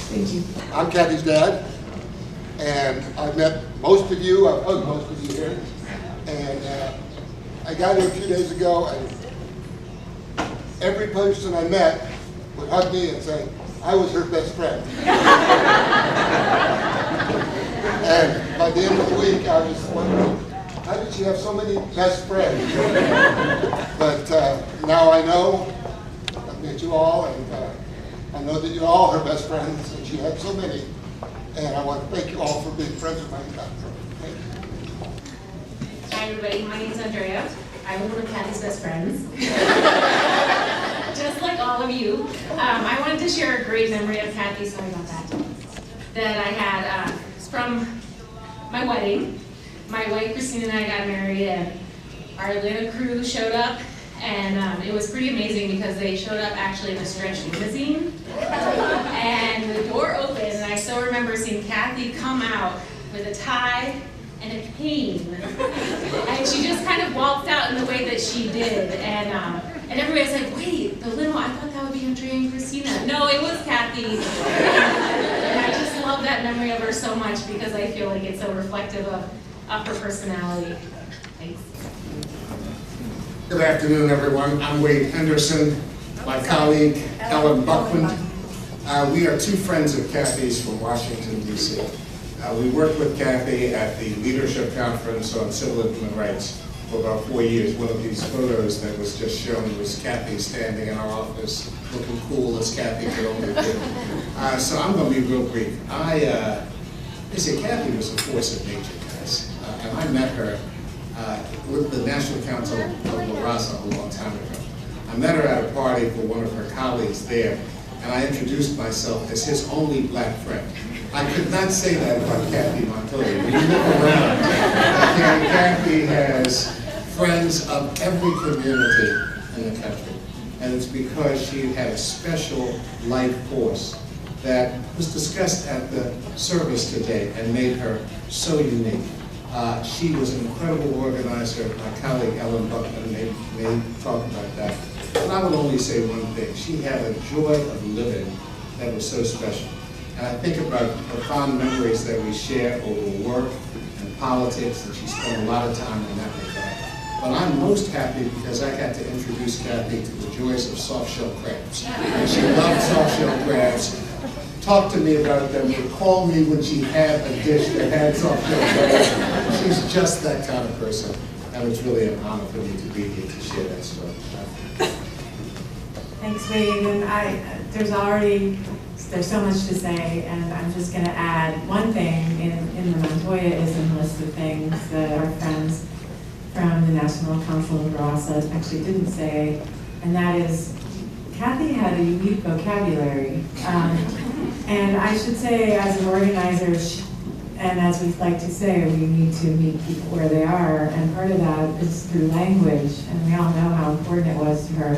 Thank you. I'm Cathy's dad, and I've met most of you. I've hugged most of you here. And I got here a few days ago, and every person I met would hug me and say, I was her best friend. And by the end of the week, I was wondering, how did she have so many best friends? But now I know, I've met you all, and I know that you're all her best friends, and she had so many. And I want to thank you all for being friends with my daughter. Thank you. Hi everybody, my name is Montoya. I'm one of Cathy's best friends. Just like all of you. I wanted to share a great memory of Cathy, sorry about that, that I had from my wedding. My wife Christina and I got married, and our Atlanta crew showed up, and it was pretty amazing because they showed up actually in a stretch limousine. And the door opened, and I still remember seeing Cathy come out with a tie and a cane. And she just kind of walked out in the way that she did. And everybody was like, wait, the limo, I thought that would be Andrea and Christina. No, it was Cathy. And I just love that memory of her so much because I feel like it's so reflective of her personality. Thanks. Good afternoon, everyone. I'm Wade Henderson. My colleague, Ellen Buckland. We are two friends of Cathy's from Washington, D.C. We worked with Cathy at the Leadership Conference on Civil and Human Rights for about 4 years. One of these photos that was just shown was Cathy standing in our office, looking cool as Cathy could only do. So I'm going to be real brief. Cathy was a force of nature, guys. And I met her with the National Council of La Raza a long time ago. I met her at a party for one of her colleagues there, and I introduced myself as his only black friend. I could not say that about Cathy Montoya. When you look around, Cathy has friends of every community in the country. And it's because she had a special life force that was discussed at the service today and made her so unique. She was an incredible organizer. My colleague Ellen Buckman may talk about that. But I would only say one thing. She had a joy of living that was so special. And I think about the fond memories that we share over work and politics, and she spent a lot of time in that regard. But I'm most happy because I got to introduce Cathy to the joys of soft-shell crabs. And she loved soft-shell crabs. Talk to me about them, would call me when she had a dish that had soft-shell crabs. She's just that kind of person. And it's really an honor for me to be here to share that story. Thanks, Wade. And there's so much to say, and I'm just going to add one thing in the Montoyaism list of things that our friends from the National Council of La Raza actually didn't say, and that is Cathy had a unique vocabulary. And I should say, as an organizer, and as we like to say, we need to meet people where they are, and part of that is through language, and we all know how important it was to her.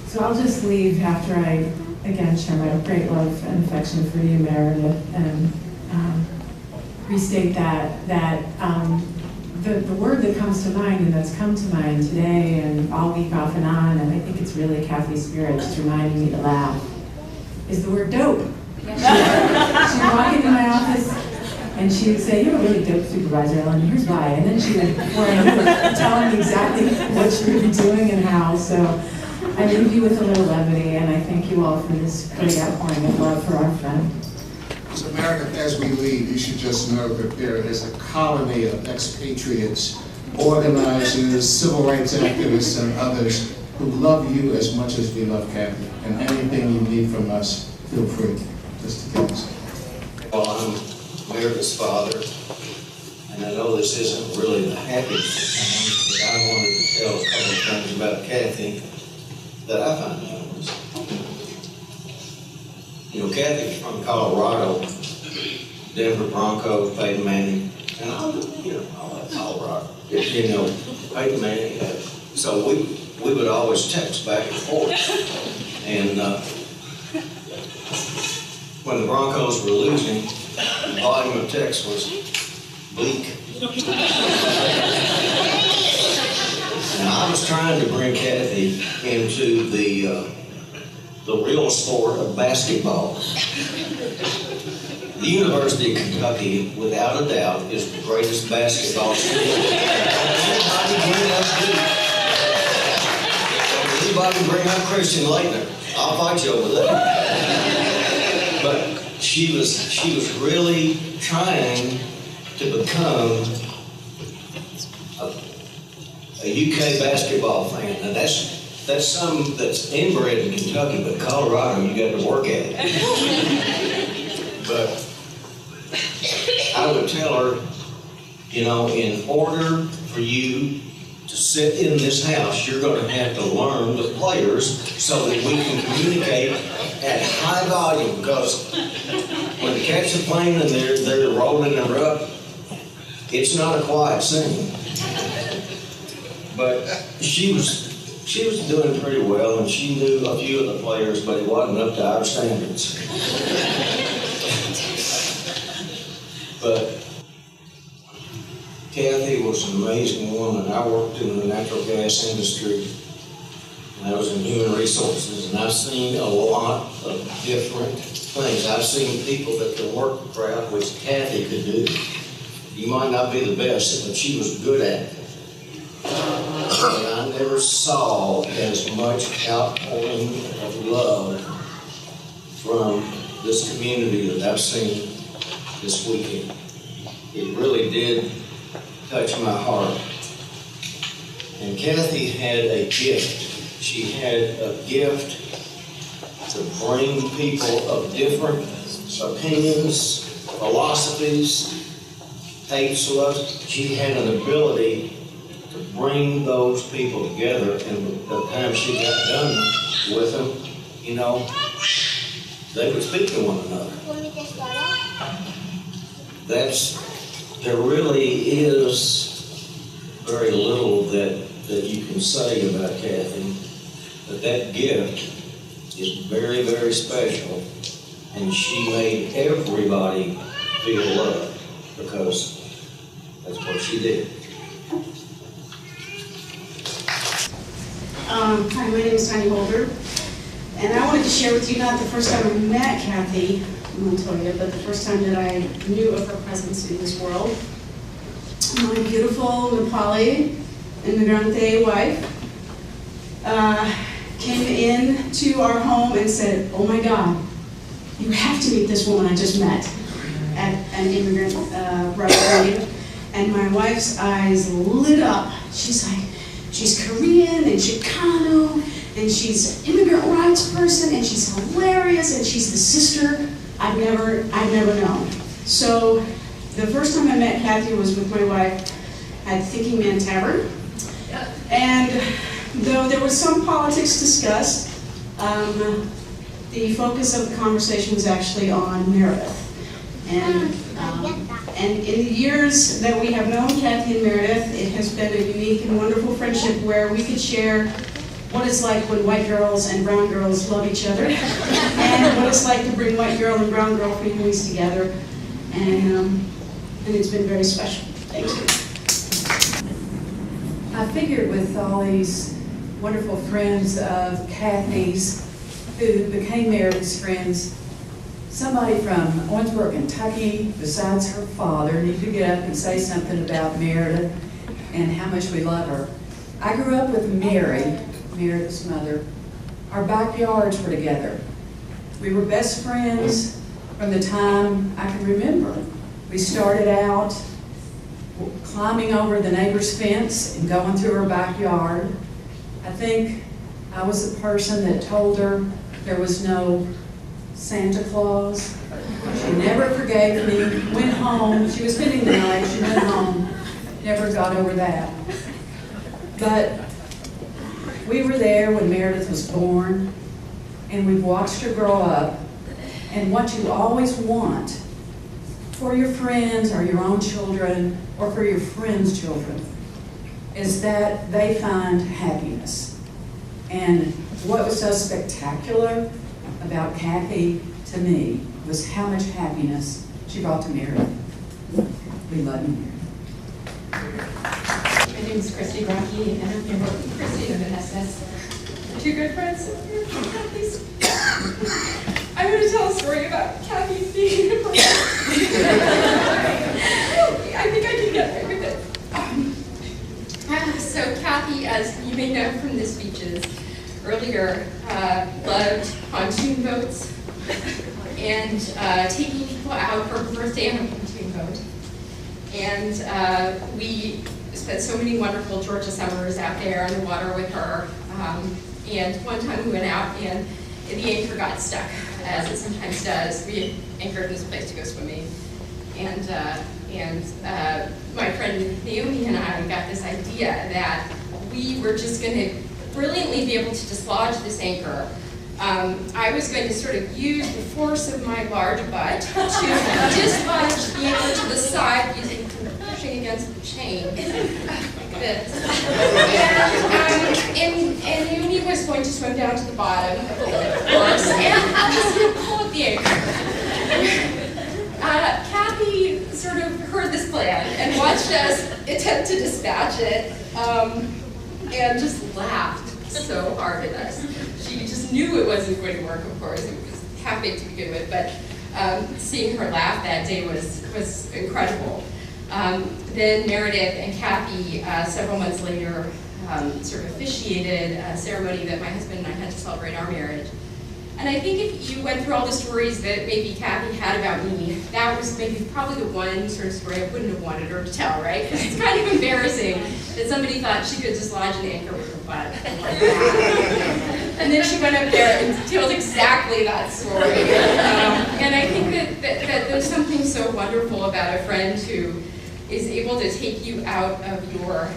So I'll just leave after I, again, share my great love and affection for you, Meredith, and restate that the word that comes to mind and that's come to mind today and all week off and on, and I think it's really Cathy's spirit just reminding me to laugh, is the word dope. She'd walk into my office and she would say, "You're a really dope supervisor, Ellen, and here's why." And then she would, before I knew it, tell me exactly what she would be doing and how. So I leave you with a little levity, and I thank you all for this great outpouring of love for our friend. So Meredith, as we leave, you should just know that there is a colony of expatriates, organizers, civil rights activists, and others who love you as much as we love Cathy. And anything you need from us, feel free just to give us. Well, I'm Meredith's father, and I know this isn't really the happiest of times, but I wanted to tell a couple of things about Cathy that I find humorous. You know, Cathy's from Colorado, Denver Broncos, Peyton Manning, and I like Colorado. You know, Peyton Manning. So we would always text back and forth, and when the Broncos were losing, the volume of text was bleak. And I was trying to bring Cathy into the real sport of basketball. The University of Kentucky, without a doubt, is the greatest basketball school. Anybody bring up anybody bring up Christian Laettner, I'll fight you over that. But she was really trying to become a UK basketball fan. And that's something that's inbred in Kentucky, but Colorado, you got to work at it. But I would tell her, you know, in order for you to sit in this house, you're going to have to learn the players so that we can communicate at high volume, because when the Cats are playing and they're rolling and they're up, it's not a quiet scene. But she was doing pretty well, and she knew a few of the players, but it wasn't up to our standards. But Cathy was an amazing woman. I worked in the natural gas industry, and I was in human resources, and I've seen a lot of different things. I've seen people that can work the crowd, which Cathy could do. You might not be the best, but she was good at it. And I never saw as much outpouring of love from this community that I've seen this weekend. It really did touch my heart. And Cathy had a gift. She had a gift to bring people of different opinions, philosophies, hates, loves. She had an ability to bring those people together, and the time she got done with them, you know, they would speak to one another. There really is very little that you can say about Cathy, but that gift is very, very special, and she made everybody feel loved because that's what she did. Hi, my name is Tiny Holder, and I wanted to share with you not the first time I met Cathy Montoya, but the first time that I knew of her presence in this world. My beautiful Nepali immigrante wife came in to our home and said, "Oh my God, you have to meet this woman I just met at an immigrant rave." And my wife's eyes lit up. She's like, she's Korean and Chicano, and she's an immigrant rights person, and she's hilarious, and she's the sister I've never known. So the first time I met Cathy was with my wife at Thinking Man Tavern. And though there was some politics discussed, the focus of the conversation was actually on Meredith. And in the years that we have known Cathy and Meredith, it has been a unique and wonderful friendship where we could share what it's like when white girls and brown girls love each other, and what it's like to bring white girl and brown girl families together. And it's been very special. Thank you. I figured with all these wonderful friends of Cathy's who became Meredith's friends, somebody from Owensboro, Kentucky, besides her father, needed to get up and say something about Meredith and how much we love her. I grew up with Mary, Meredith's mother. Our backyards were together. We were best friends from the time I can remember. We started out climbing over the neighbor's fence and going through her backyard. I think I was the person that told her there was no Santa Claus. She never forgave me, went home. She was spending the night, she went home, never got over that. But we were there when Meredith was born, and we've watched her grow up. And what you always want for your friends or your own children or for your friends' children is that they find happiness. And what was so spectacular about Cathy to me was how much happiness she brought to Meredith. We love you, Meredith. My name is Christy Rocky, and I'm here with Christy of NSS. We're two good friends. I'm going to tell a story about Cathy being a person. I think I can get away with it. So Cathy, as you may know from the speeches earlier, loved pontoon boats and taking people out for her birthday on a pontoon boat. And we spent so many wonderful Georgia summers out there on the water with her. And one time we went out and the anchor got stuck, as it sometimes does. We had anchored in this place to go swimming. And my friend Naomi and I got this idea that we were just going to brilliantly be able to dislodge this anchor. I was going to sort of use the force of my large butt to dislodge the anchor to the side using pushing against the chain like this. And Naomi was going to swim down to the bottom of the lake, of course, and I was going to pull up the anchor. Cathy sort of heard this plan and watched us attempt to dispatch it, and just laughed so hard at us. She just knew it wasn't going to work, of course. It was half baked to begin with, but seeing her laugh that day was incredible. Then Meredith and Cathy, several months later, sort of officiated a ceremony that my husband and I had to celebrate our marriage. And I think if you went through all the stories that maybe Cathy had about me, that was maybe probably the one sort of story I wouldn't have wanted her to tell, right? Because it's kind of embarrassing that somebody thought she could dislodge an anchor with her butt like that. And then she went up there and told exactly that story. And I think that there's something so wonderful about a friend who is able to take you out of your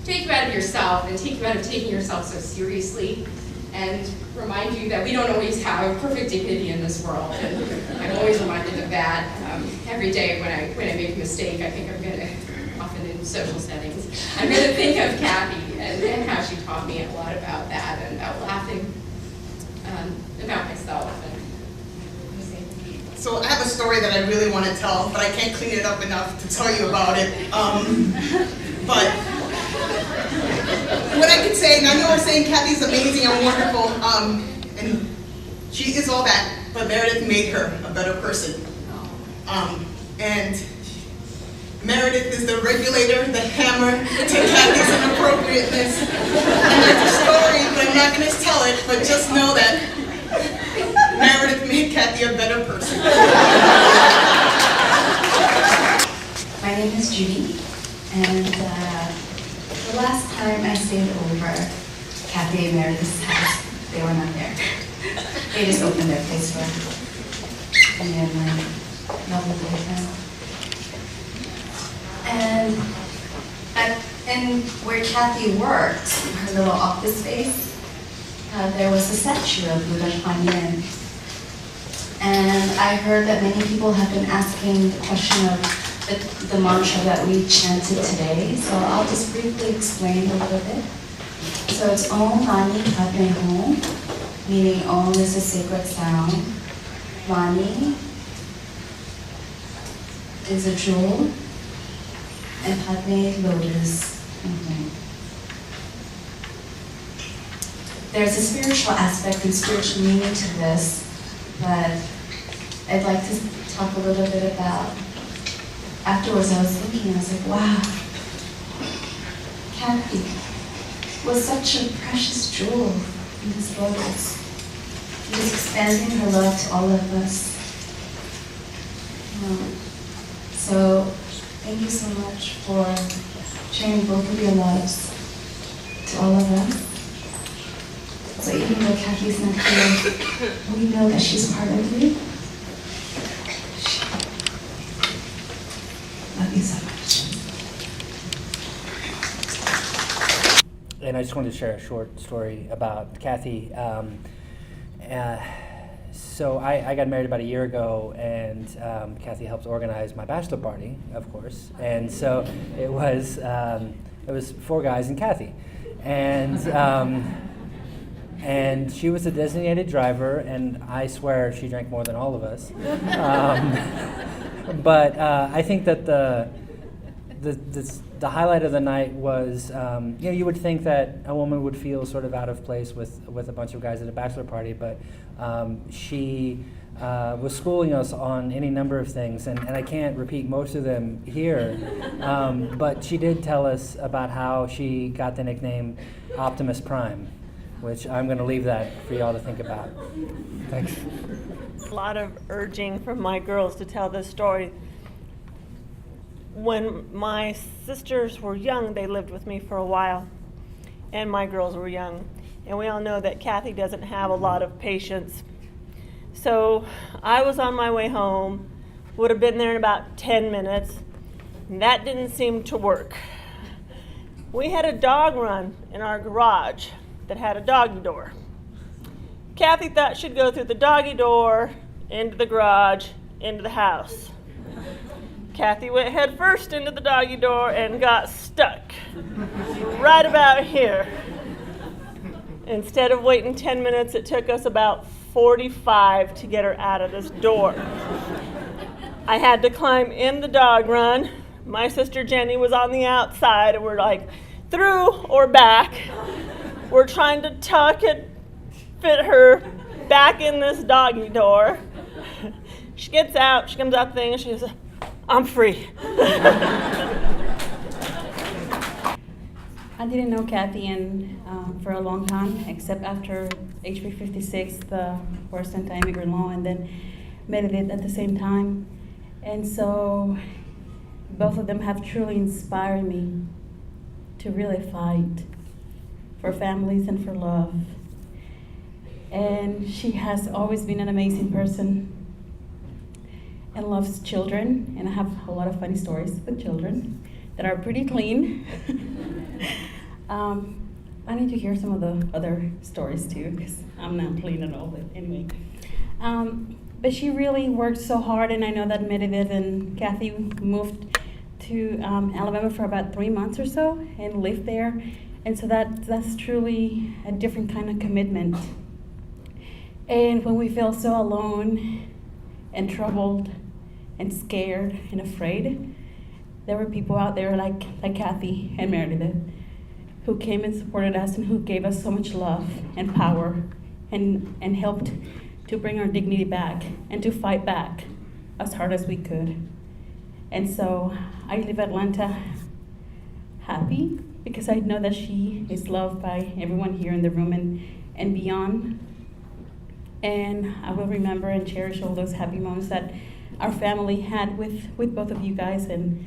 take you out of yourself and take you out of taking yourself so seriously, and remind you that we don't always have perfect dignity in this world. And I'm always reminded of that every day when I make a mistake. I think I'm going to, often in social settings, I'm going to think of Cathy and how she taught me a lot about that and about laughing about myself. So I have a story that I really want to tell, but I can't clean it up enough to tell you about it. But what I can say, and I know we're saying Cathy's amazing and wonderful, and she is all that, but Meredith made her a better person. And Meredith is the regulator, the hammer to Cathy's inappropriateness. And there's a story, but I'm not going to tell it, but just know that Meredith made Cathy a better person. My name is Judy, and the last time I stayed over Cathy and Meredith's house, they were not there. They just opened their place for me and my lovely boyfriend. And where Cathy worked, her little office space, there was a statue of Buddha Kuan Yin. And I heard that many people have been asking the question of the mantra that we chanted today, so I'll just briefly explain a little bit. So it's Om Mani Padme Hum, meaning Om is a sacred sound, Mani is a jewel, and Padme, lotus. There's a spiritual aspect and spiritual meaning to this, but I'd like to talk a little bit about, afterwards I was thinking, I was like, wow, Cathy was such a precious jewel in this lotus. She was expanding her love to all of us. So thank you so much for sharing both of your loves to all of us. So even though Cathy's not here, we know that she's part of you. Love you so much. And I just wanted to share a short story about Cathy. So I got married about a year ago, and Cathy helped organize my bachelor party, of course. And so it was 4 guys and Cathy, and she was a designated driver, and I swear she drank more than all of us. But I think that the highlight of the night was, you would think that a woman would feel sort of out of place with a bunch of guys at a bachelor party, but she was schooling us on any number of things, and I can't repeat most of them here, but she did tell us about how she got the nickname Optimus Prime, which I'm going to leave that for y'all to think about. Thanks. A lot of urging from my girls to tell this story. When my sisters were young, they lived with me for a while, and my girls were young. And we all know that Cathy doesn't have a lot of patience. So I was on my way home, would have been there in about 10 minutes, and that didn't seem to work. We had a dog run in our garage that had a doggy door. Cathy thought she'd go through the doggy door, into the garage, into the house. Cathy went head first into the doggy door and got stuck right about here. Instead of waiting 10 minutes, it took us about 45 to get her out of this door. I had to climb in the dog run. My sister Jenny was on the outside, and we're like, through or back. We're trying to tuck and fit her back in this doggy door. She gets out, she comes out the thing, and she goes, I'm free. I didn't know Cathy for a long time, except after HB 56, the first anti-immigrant law, and then Meredith at the same time. And so both of them have truly inspired me to really fight for families and for love. And she has always been an amazing person and loves children, and I have a lot of funny stories with children that are pretty clean. I need to hear some of the other stories too, because I'm not clean at all, but anyway. But she really worked so hard, and I know that Meredith and Cathy moved to Alabama for about 3 months or so and lived there. And so that's truly a different kind of commitment. And when we feel so alone and troubled and scared and afraid, there were people out there like Cathy and Meredith who came and supported us and who gave us so much love and power and helped to bring our dignity back and to fight back as hard as we could. And so I leave Atlanta happy because I know that she is loved by everyone here in the room and beyond. And I will remember and cherish all those happy moments that our family had with both of you guys, and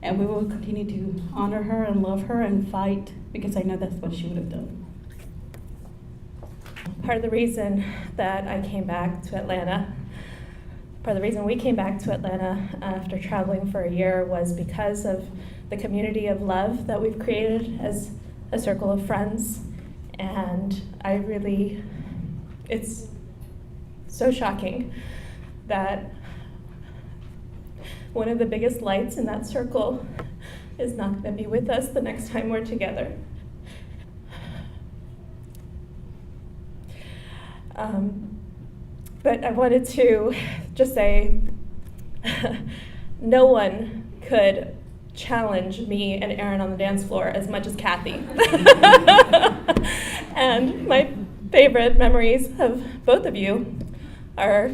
we will continue to honor her and love her and fight, because I know that's what she would have done. Part of the reason that I came back to Atlanta, part of the reason we came back to Atlanta after traveling for a year was because of the community of love that we've created as a circle of friends. And it's so shocking that one of the biggest lights in that circle is not going to be with us the next time we're together. But I wanted to just say, no one could challenge me and Aaron on the dance floor as much as Cathy. And my favorite memories of both of you are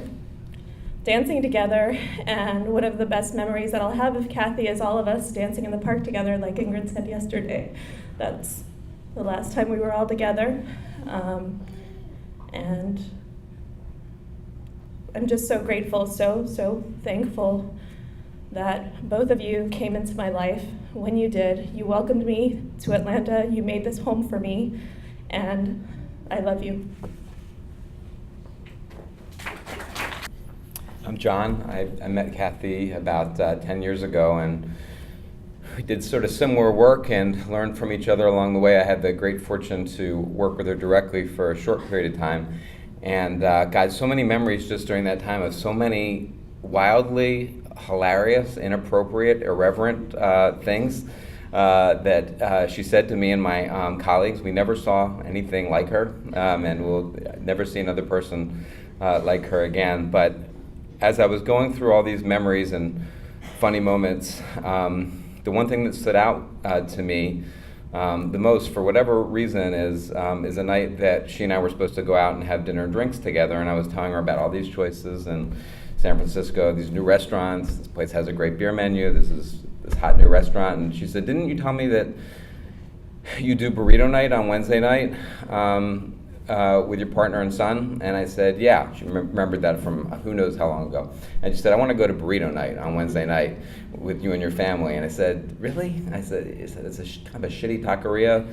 dancing together, and one of the best memories that I'll have of Cathy is all of us dancing in the park together, like Ingrid said yesterday. That's the last time we were all together. And I'm just so grateful, so thankful that both of you came into my life when you did. You welcomed me to Atlanta, you made this home for me, and I love you. I'm John. I met Cathy about 10 years ago, and we did sort of similar work and learned from each other along the way. I had the great fortune to work with her directly for a short period of time, and got so many memories just during that time of so many wildly hilarious, inappropriate, irreverent things that she said to me and my colleagues. We never saw anything like her, and we'll never see another person like her again. But as I was going through all these memories and funny moments, the one thing that stood out to me the most, for whatever reason, is a night that she and I were supposed to go out and have dinner and drinks together, and I was telling her about all these choices in San Francisco, these new restaurants. This place has a great beer menu. This is this hot new restaurant, and she said, "Didn't you tell me that you do burrito night on Wednesday night with your partner and son?" And I said, "Yeah." She remembered that from who knows how long ago. And she said, "I want to go to burrito night on Wednesday night with you and your family." And I said, "Really?" I said, it's kind of a shitty taqueria.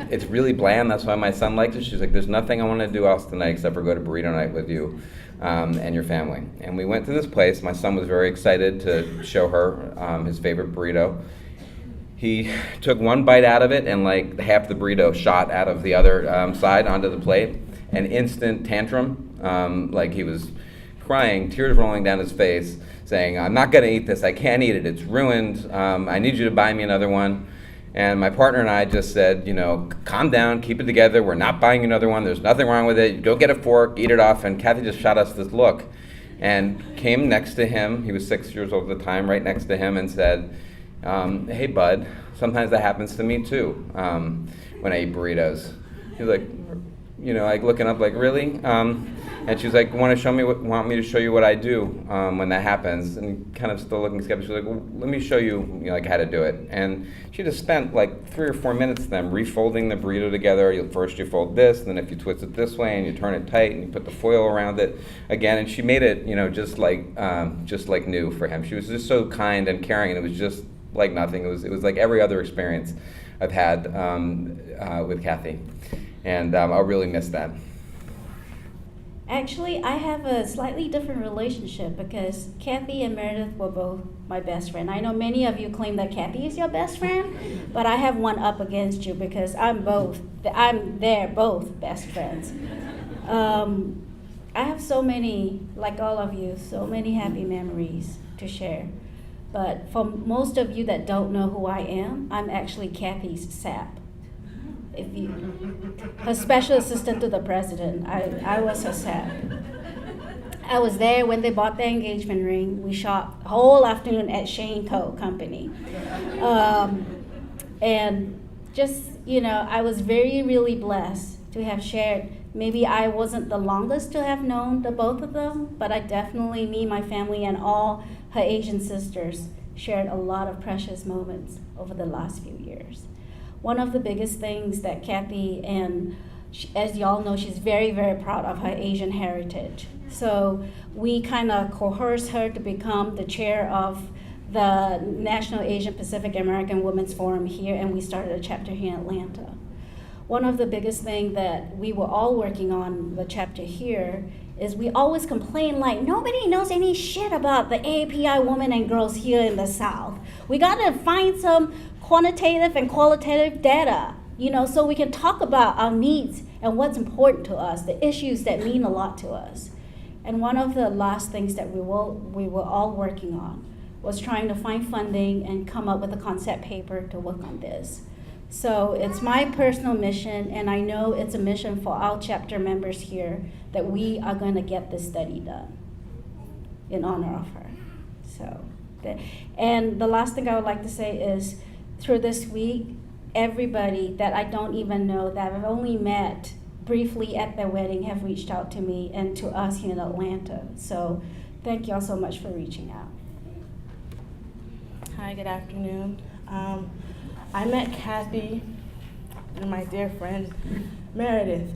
It's really bland. That's why my son likes it. She's like, "There's nothing I want to do else tonight except for go to burrito night with you and your family." And we went to this place. My son was very excited to show her his favorite burrito. He took one bite out of it, and like half the burrito shot out of the other side onto the plate. An instant tantrum, like he was crying, tears rolling down his face, saying, "I'm not going to eat this. I can't eat it. It's ruined. I need you to buy me another one." And my partner and I just said, "Calm down, keep it together. We're not buying you another one. There's nothing wrong with it. Go get a fork, eat it off." And Cathy just shot us this look and came next to him. He was 6 years old at the time, right next to him, and said, "Hey, bud, sometimes that happens to me too when I eat burritos." He's like, like looking up, like, "Really?" And she's like, want me to show you what I do when that happens?" And kind of still looking skeptical. She's like, "Well, let me show you, like how to do it." And she just spent like 3 or 4 minutes then refolding the burrito together. First you fold this, and then if you twist it this way and you turn it tight and you put the foil around it again, and she made it, just like new for him. She was just so kind and caring, and it was just like nothing. It was like every other experience I've had with Cathy, and I'll really miss that. Actually, I have a slightly different relationship because Cathy and Meredith were both my best friend. I know many of you claim that Cathy is your best friend, but I have one up against you because they're both best friends. I have so many, like all of you, so many happy memories to share. But for most of you that don't know who I am, I'm actually Cathy's SAP. Her special assistant to the president. I was her SAP. I was there when they bought their engagement ring. We shopped the whole afternoon at Shane Co. Company. And just, I was really blessed to have shared. Maybe I wasn't the longest to have known the both of them, but I definitely, me, my family, and all her Asian sisters shared a lot of precious moments over the last few years. One of the biggest things that Cathy, and as y'all know, she's very, very proud of her Asian heritage. So we kind of coerced her to become the chair of the National Asian Pacific American Women's Forum here, and we started a chapter here in Atlanta. One of the biggest things that we were all working on, the chapter here, is we always complain like nobody knows any shit about the AAPI women and girls here in the South. We gotta find some quantitative and qualitative data, so we can talk about our needs and what's important to us, the issues that mean a lot to us. And one of the last things that we were all working on was trying to find funding and come up with a concept paper to work on this. So it's my personal mission, and I know it's a mission for our chapter members here, that we are going to get this study done in honor of her. And the last thing I would like to say is, through this week, everybody that I don't even know, that I've only met briefly at their wedding, have reached out to me and to us here in Atlanta. So thank y'all so much for reaching out. Hi, good afternoon. I met Cathy and my dear friend Meredith,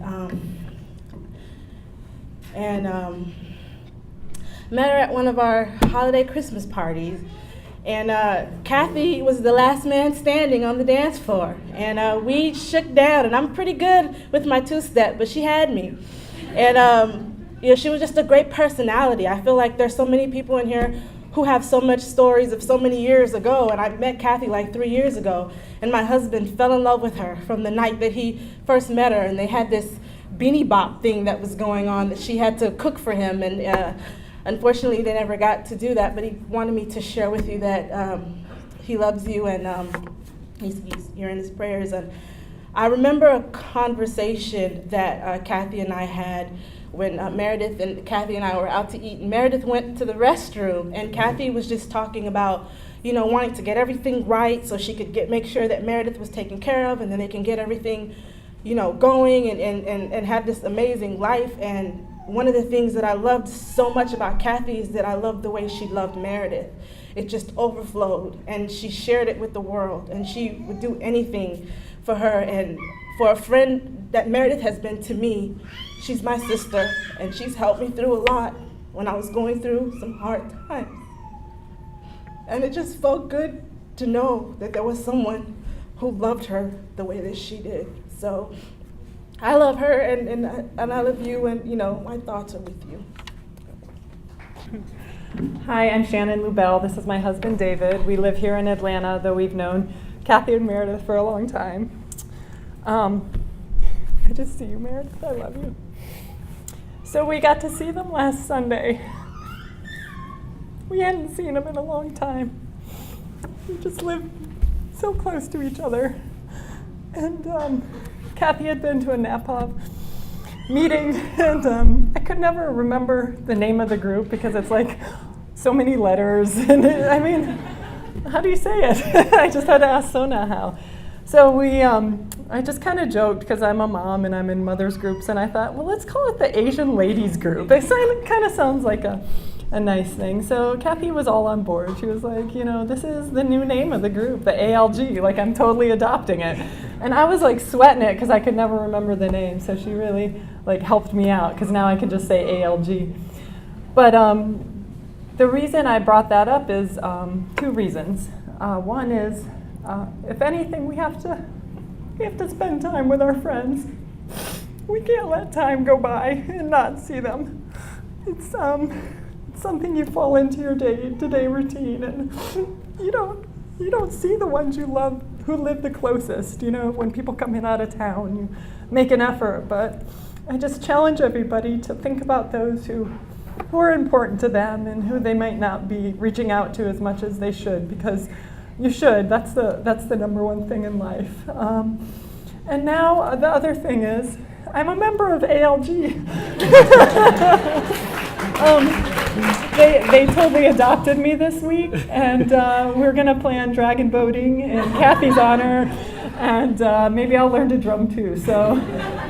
met her at one of our holiday Christmas parties. And Cathy was the last man standing on the dance floor. And we shook down, and I'm pretty good with my two-step, but she had me. And she was just a great personality. I feel like there's so many people in here who have so much stories of so many years ago, and I met Cathy like 3 years ago, and my husband fell in love with her from the night that he first met her, and they had this beanie bop thing that was going on that she had to cook for him, and unfortunately they never got to do that, but he wanted me to share with you that he loves you, and you're in his prayers. And I remember a conversation that Cathy and I had when Meredith and Cathy and I were out to eat. Meredith went to the restroom, and Cathy was just talking about, wanting to get everything right so she could make sure that Meredith was taken care of, and then they can get everything, going and have this amazing life. And one of the things that I loved so much about Cathy is that I loved the way she loved Meredith. It just overflowed, and she shared it with the world, and she would do anything for her. And for a friend that Meredith has been to me, she's my sister, and she's helped me through a lot when I was going through some hard times. And it just felt good to know that there was someone who loved her the way that she did. So I love her, and I love you, and my thoughts are with you. Hi, I'm Shannon Lubell. This is my husband, David. We live here in Atlanta, though we've known Cathy and Meredith for a long time. I just see you, Meredith. I love you. So we got to see them last Sunday. We hadn't seen them in a long time. We just lived so close to each other. And Cathy had been to a NAPOV meeting, and I could never remember the name of the group because it's like so many letters. And how do you say it? I just had to ask Sona how. So I just kind of joked because I'm a mom and I'm in mothers groups, and I thought, well, let's call it the Asian Ladies Group. It kind of sounds like a nice thing. So Cathy was all on board. She was like, this is the new name of the group, the ALG. Like, I'm totally adopting it. And I was like sweating it because I could never remember the name. So she really helped me out because now I can just say ALG. But the reason I brought that up is 2 reasons. One is, if anything, we have to spend time with our friends. we can't let time go by and not see them. It's something you fall into your day-to-day routine, and you don't see the ones you love who live the closest. You know, when people come in out of town, you make an effort, but I just challenge everybody to think about those who are important to them and who they might not be reaching out to as much as they should, because you should. That's the number one thing in life. And now the other thing is, I'm a member of ALG. They totally adopted me this week, and we're going to plan dragon boating in Cathy's honor, and maybe I'll learn to drum too. So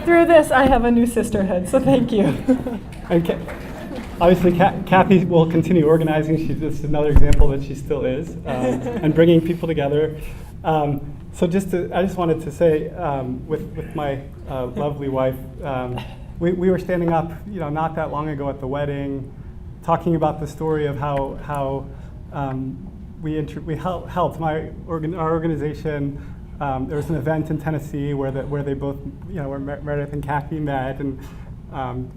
through this, I have a new sisterhood, so thank you. Okay. Obviously, Cathy will continue organizing. This is another example that she still is, and bringing people together. So I just wanted to say, with my lovely wife, we were standing up, not that long ago at the wedding, talking about the story of how we helped our organization. There was an event in Tennessee where they both, where Meredith and Cathy met, and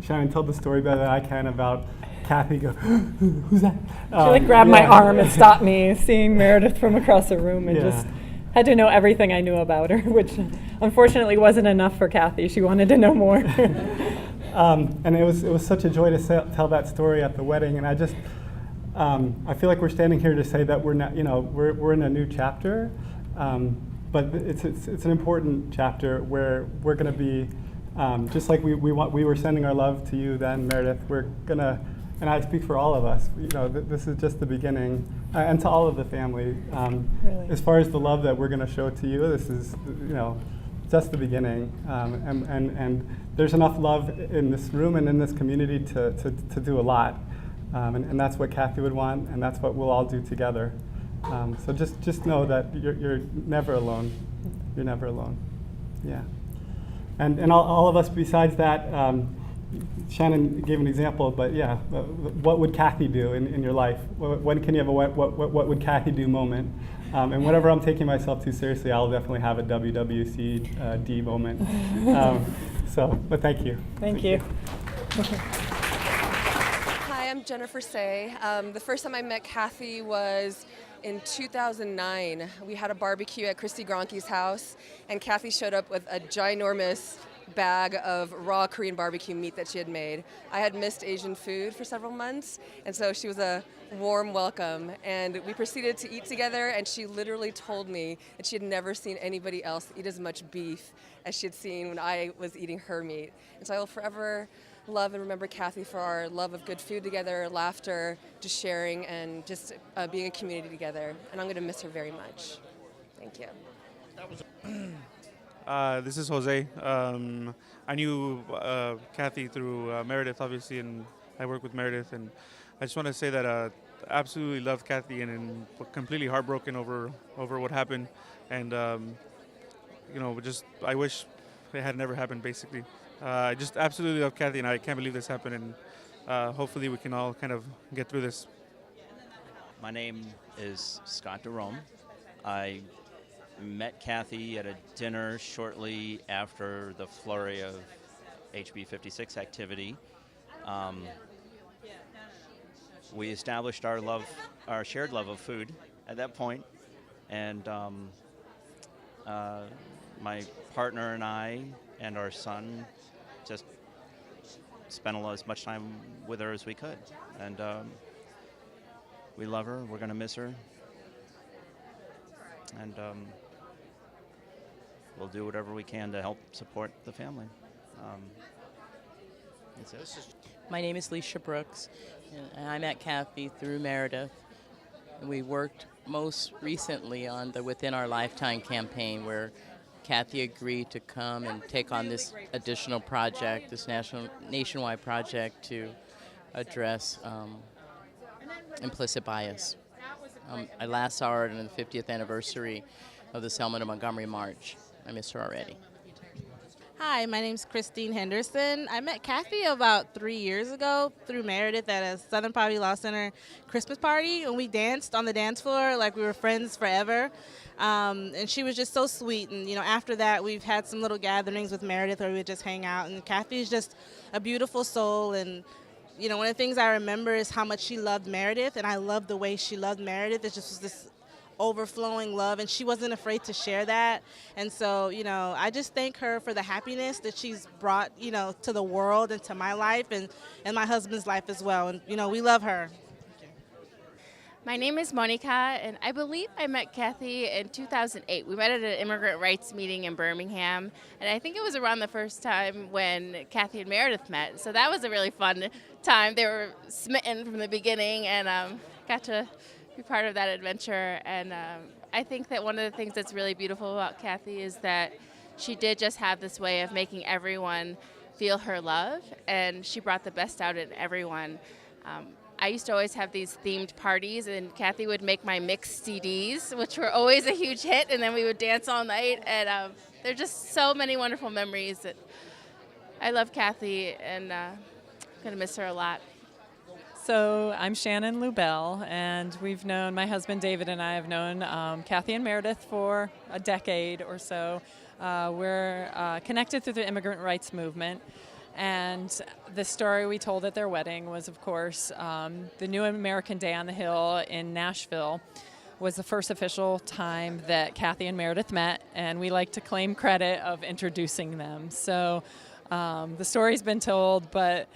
Shannon told the story better than I can about Cathy go, who's that? She grabbed my arm and stopped me, seeing Meredith from across the room, and just had to know everything I knew about her, which unfortunately wasn't enough for Cathy. She wanted to know more. And it was such a joy to tell that story at the wedding, and I just I feel like we're standing here to say that we're not, we're in a new chapter, but it's an important chapter where we're going to be just like we were sending our love to you then, Meredith. We're gonna, and I speak for all of us. This is just the beginning, and to all of the family. Really. As far as the love that we're going to show to you, this is just the beginning, and there's enough love in this room and in this community to do a lot, and that's what Cathy would want, and that's what we'll all do together. So just know that you're never alone. You're never alone. Yeah. And all of us besides that, Shannon gave an example, but yeah, what would Cathy do in your life? When can you have a what would Cathy do moment? And whenever I'm taking myself too seriously, I'll definitely have a WWCD moment. But thank you. Thank you. Hi, I'm Jennifer Say. The first time I met Cathy was in 2009. We had a barbecue at Christy Gronke's house, and Cathy showed up with a ginormous bag of raw Korean barbecue meat that she had made. I had missed Asian food for several months, and so she was a warm welcome. And we proceeded to eat together, and she literally told me that she had never seen anybody else eat as much beef as she had seen when I was eating her meat. And so I will forever love and remember Cathy for our love of good food together, laughter, just sharing, and just being a community together. And I'm going to miss her very much. Thank you. This is Jose. I knew Cathy through Meredith, obviously, and I work with Meredith. And I just want to say that I absolutely love Cathy and completely heartbroken over what happened. And, just I wish it had never happened, basically. I just absolutely love Cathy, and I can't believe this happened. And hopefully we can all kind of get through this. My name is Scott Jerome. I met Cathy at a dinner shortly after the flurry of HB 56 activity. We established our shared love of food at that point, and my partner and I and our son just spent as much time with her as we could, and we love her. We're going to miss her, and we'll do whatever we can to help support the family. That's it. My name is Leisha Brooks, and I met Cathy through Meredith. And we worked most recently on the Within Our Lifetime campaign, where Cathy agreed to come and take on this additional project, this nationwide project to address implicit bias. I last saw her on the 50th anniversary of the Selma to Montgomery March. I miss her already. Hi, my name's Christine Henderson. I met Cathy about 3 years ago through Meredith at a Southern Poverty Law Center Christmas party, and we danced on the dance floor like we were friends forever. And she was just so sweet. And after that, we've had some little gatherings with Meredith where we would just hang out. And Cathy's just a beautiful soul. And one of the things I remember is how much she loved Meredith, and I love the way she loved Meredith. It just was this overflowing love, and she wasn't afraid to share that. And so, I just thank her for the happiness that she's brought, to the world and to my life and my husband's life as well. And, we love her. My name is Monica, and I believe I met Cathy in 2008. We met at an immigrant rights meeting in Birmingham, and I think it was around the first time when Cathy and Meredith met. So that was a really fun time. They were smitten from the beginning, and got to be part of that adventure. And I think that one of the things that's really beautiful about Cathy is that she did just have this way of making everyone feel her love, and she brought the best out in everyone. I used to always have these themed parties, and Cathy would make my mixed CDs, which were always a huge hit, and then we would dance all night. And there are just so many wonderful memories that I love Cathy, and I'm going to miss her a lot. So I'm Shannon Lubell, and my husband David and I have known Cathy and Meredith for a decade or so. We're connected through the immigrant rights movement. And the story we told at their wedding was, of course, the New American Day on the Hill in Nashville was the first official time that Cathy and Meredith met, and we like to claim credit of introducing them. So the story's been told, but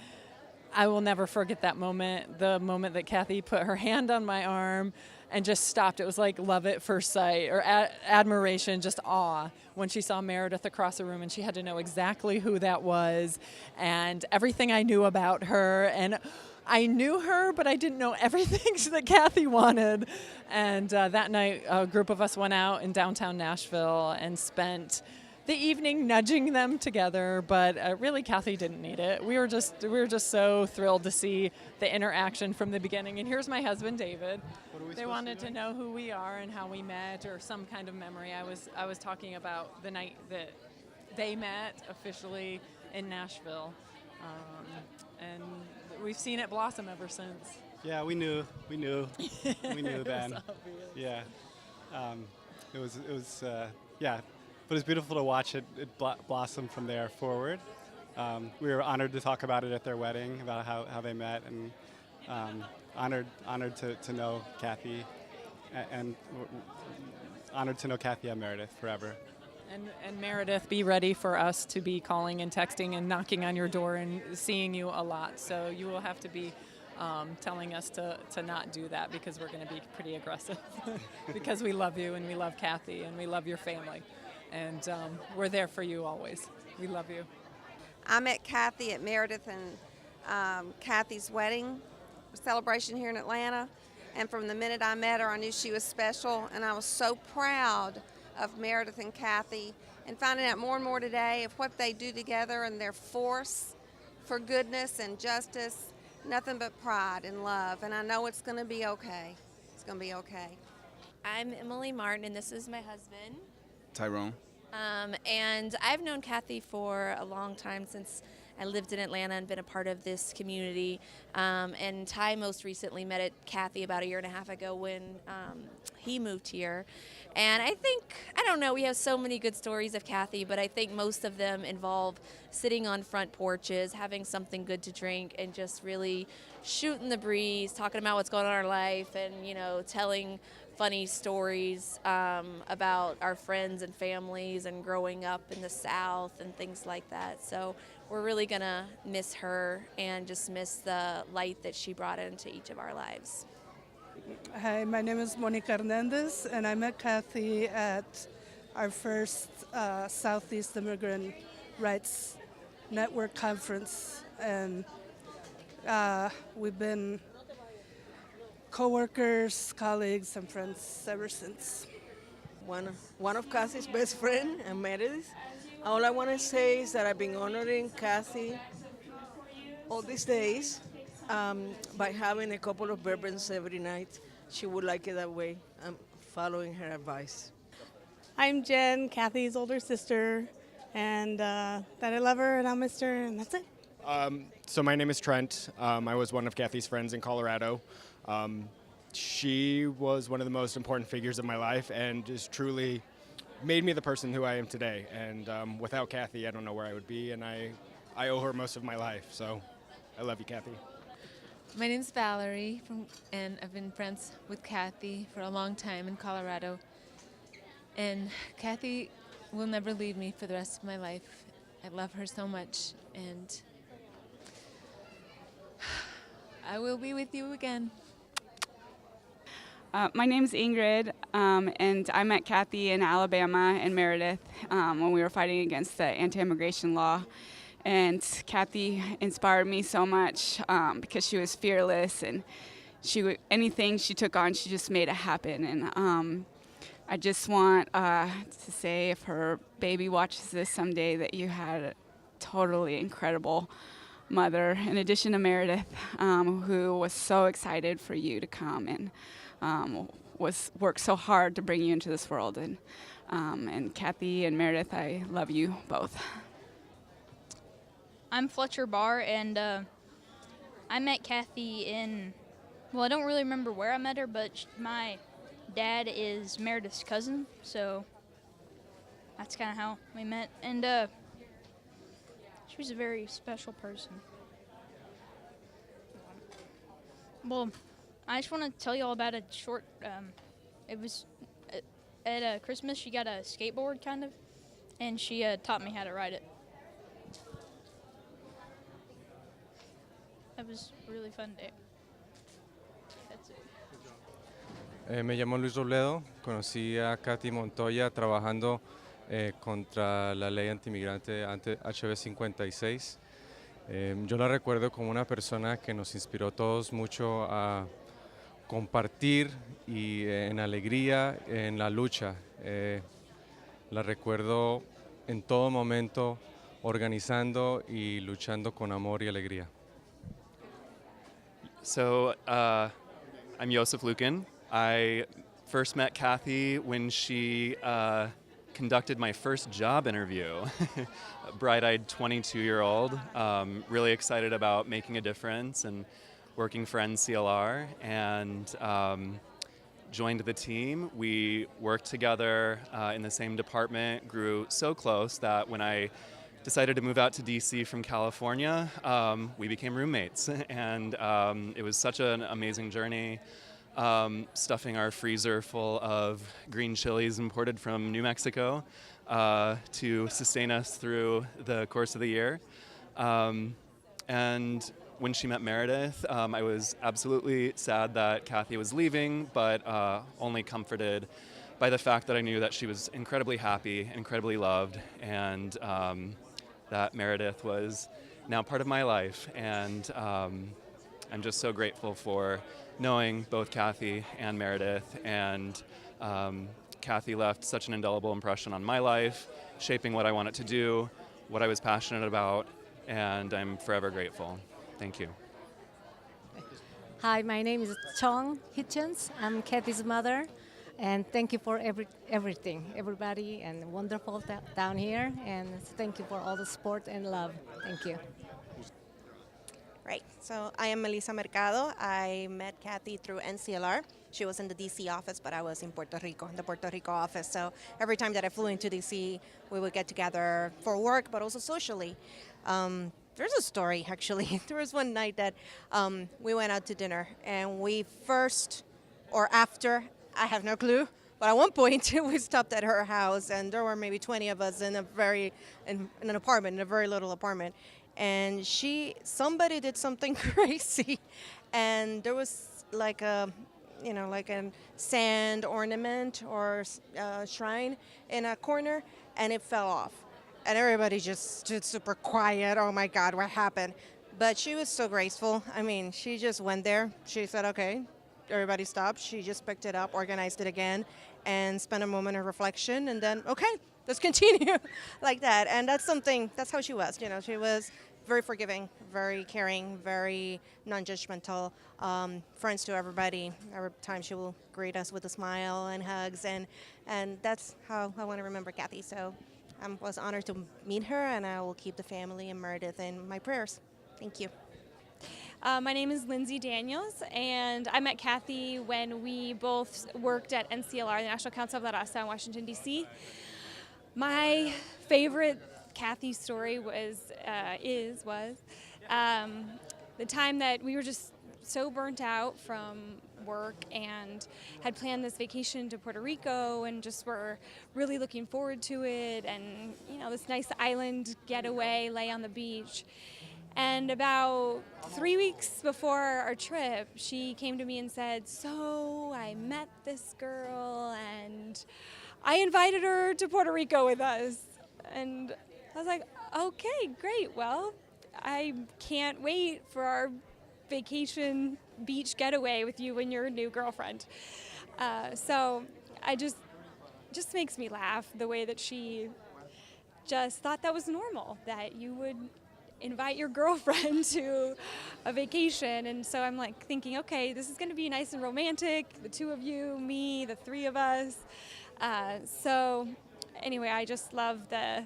I will never forget that moment, the moment that Cathy put her hand on my arm and just stopped. It was like love at first sight, or admiration, just awe, when she saw Meredith across the room, and she had to know exactly who that was and everything I knew about her. And I knew her, but I didn't know everything that Cathy wanted. And that night, a group of us went out in downtown Nashville and spent the evening nudging them together, but really Cathy didn't need it. We were just so thrilled to see the interaction from the beginning. And here's my husband David. They wanted to know who we are and how we met, or some kind of memory. I was talking about the night that they met officially in Nashville, and we've seen it blossom ever since. Yeah, we knew then. Yeah, it was yeah. But it's beautiful to watch it blossom from there forward. We were honored to talk about it at their wedding, about how they met, and honored to know Cathy, and honored to know Cathy and Meredith forever. And Meredith, be ready for us to be calling and texting and knocking on your door and seeing you a lot. So you will have to be telling us to not do that, because we're going to be pretty aggressive because we love you and we love Cathy and we love your family. And we're there for you always. We love you. I met Cathy at Meredith and Cathy's wedding celebration here in Atlanta. And from the minute I met her, I knew she was special. And I was so proud of Meredith and Cathy, and finding out more and more today of what they do together and their force for goodness and justice. Nothing but pride and love. And I know it's going to be okay. It's going to be okay. I'm Emily Martin, and this is my husband. Tyrone. And I've known Cathy for a long time, since I lived in Atlanta and been a part of this community. And Ty most recently met Cathy about 1.5 years ago when he moved here. And I don't know, we have so many good stories of Cathy, but I think most of them involve sitting on front porches, having something good to drink, and just really shooting the breeze, talking about what's going on in our life, and, telling funny stories about our friends and families and growing up in the South and things like that. So we're really going to miss her and just miss the light that she brought into each of our lives. Hi, my name is Monica Hernandez, and I met Cathy at our first Southeast Immigrant Rights Network conference, and we've been co-workers, colleagues, and friends ever since. One of Cathy's best friend, Meredith. All I want to say is that I've been honoring Cathy all these days by having a couple of bourbons every night. She would like it that way. I'm following her advice. I'm Jen, Cathy's older sister, and that I love her and I'll miss her, and that's it. So my name is Trent. I was one of Cathy's friends in Colorado. She was one of the most important figures of my life and just truly made me the person who I am today. And without Cathy, I don't know where I would be, and I owe her most of my life. So I love you, Cathy. My name's Valerie, and I've been friends with Cathy for a long time in Colorado. And Cathy will never leave me for the rest of my life. I love her so much, and I will be with you again. My name's Ingrid, and I met Cathy in Alabama and Meredith when we were fighting against the anti-immigration law. And Cathy inspired me so much because she was fearless, and anything she took on, she just made it happen. And I just want to say, if her baby watches this someday, that you had a totally incredible mother, in addition to Meredith, who was so excited for you to come and worked so hard to bring you into this world. And Cathy and Meredith, I love you both. I'm Fletcher Barr, and I met Cathy I don't really remember where I met her, but my dad is Meredith's cousin, so that's kind of how we met. And she was a very special person. Well, I just want to tell you all about a short, it was at Christmas. She got a skateboard, kind of, and she taught me how to ride it. That was a really fun day. That's it. Me llamo Luis Robledo. Conocí a Cathy Montoya trabajando contra la ley antimigrante HB 56. Yo la recuerdo como una persona que nos inspiró a todos mucho a compartir y en alegría, en la lucha. La recuerdo en todo momento organizando y luchando con amor y alegría. So I'm Josef Lukin. I first met Cathy when she conducted my first job interview. A bright-eyed 22-year-old, really excited about making a difference and working for NCLR, and joined the team. We worked together in the same department, grew so close that when I decided to move out to DC from California, we became roommates, and it was such an amazing journey, stuffing our freezer full of green chilies imported from New Mexico to sustain us through the course of the year. And when she met Meredith, I was absolutely sad that Cathy was leaving, but only comforted by the fact that I knew that she was incredibly happy, incredibly loved, and that Meredith was now part of my life. And I'm just so grateful for knowing both Cathy and Meredith. And Cathy left such an indelible impression on my life, shaping what I wanted to do, what I was passionate about, and I'm forever grateful. Thank you. Hi, my name is Chong Hitchens. I'm Cathy's mother, and thank you for everything, everybody, and wonderful down here, and thank you for all the support and love. Thank you. Right, so I am Melissa Mercado. I met Cathy through NCLR. She was in the DC office, but I was in Puerto Rico, in the Puerto Rico office. So every time that I flew into DC, we would get together for work, but also socially. There's a story, actually. There was one night that we went out to dinner, and we first, or after, I have no clue, but at one point we stopped at her house, and there were maybe 20 of us in an apartment, in a very little apartment. And somebody did something crazy, and there was like a sand ornament or shrine in a corner, and it fell off. And everybody just stood super quiet. Oh my God, what happened? But she was so graceful. I mean, she just went there. She said, okay, everybody stopped. She just picked it up, organized it again, and spent a moment of reflection, and then, okay, let's continue like that. And that's how she was. You know, she was very forgiving, very caring, very non-judgmental, friends to everybody. Every time she will greet us with a smile and hugs, and that's how I want to remember Cathy. So I was honored to meet her, and I will keep the family and Meredith in my prayers. Thank you. My name is Lindsay Daniels, and I met Cathy when we both worked at NCLR, the National Council of La Raza in Washington, D.C. My favorite Cathy story was the time that we were just so burnt out from work and had planned this vacation to Puerto Rico and just were really looking forward to it, and this nice island getaway, lay on the beach. And about 3 weeks before our trip, she came to me and said, "So I met this girl and I invited her to Puerto Rico with us." And I was like, "Okay, great. Well, I can't wait for our vacation beach getaway with you and your new girlfriend." So I just makes me laugh the way that she just thought that was normal, that you would invite your girlfriend to a vacation. And so I'm like thinking, okay, this is going to be nice and romantic, the two of you, me, the three of us. So anyway, I just love the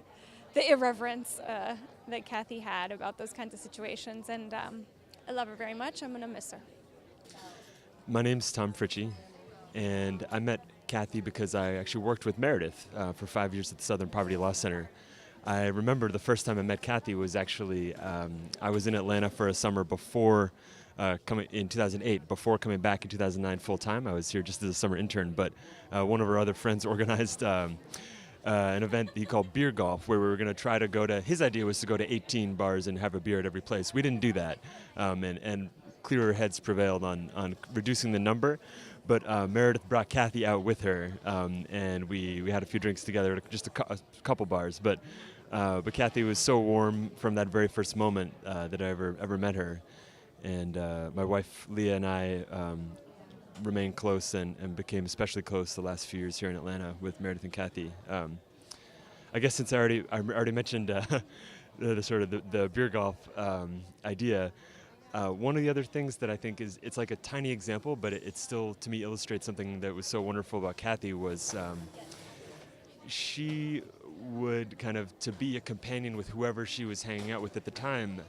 irreverence that Cathy had about those kinds of situations, and I love her very much. I'm going to miss her. My name's Tom Fritchie, and I met Cathy because I actually worked with Meredith for 5 years at the Southern Poverty Law Center. I remember the first time I met Cathy was actually, I was in Atlanta for a summer before coming in 2008, before coming back in 2009 full time. I was here just as a summer intern, but one of our other friends organized an event he called Beer Golf, where we were going to try to go to, his idea was to go to 18 bars and have a beer at every place. We didn't do that, and clearer heads prevailed on reducing the number. But Meredith brought Cathy out with her, and we had a few drinks together, just a couple bars. But Cathy was so warm from that very first moment that I ever met her. And my wife Leah and I remained close and became especially close the last few years here in Atlanta with Meredith and Cathy. I guess since I already mentioned the beer golf idea. One of the other things that I think it's like a tiny example, but it still, to me, illustrates something that was so wonderful about Cathy was she would kind of, to be a companion with whoever she was hanging out with at the time.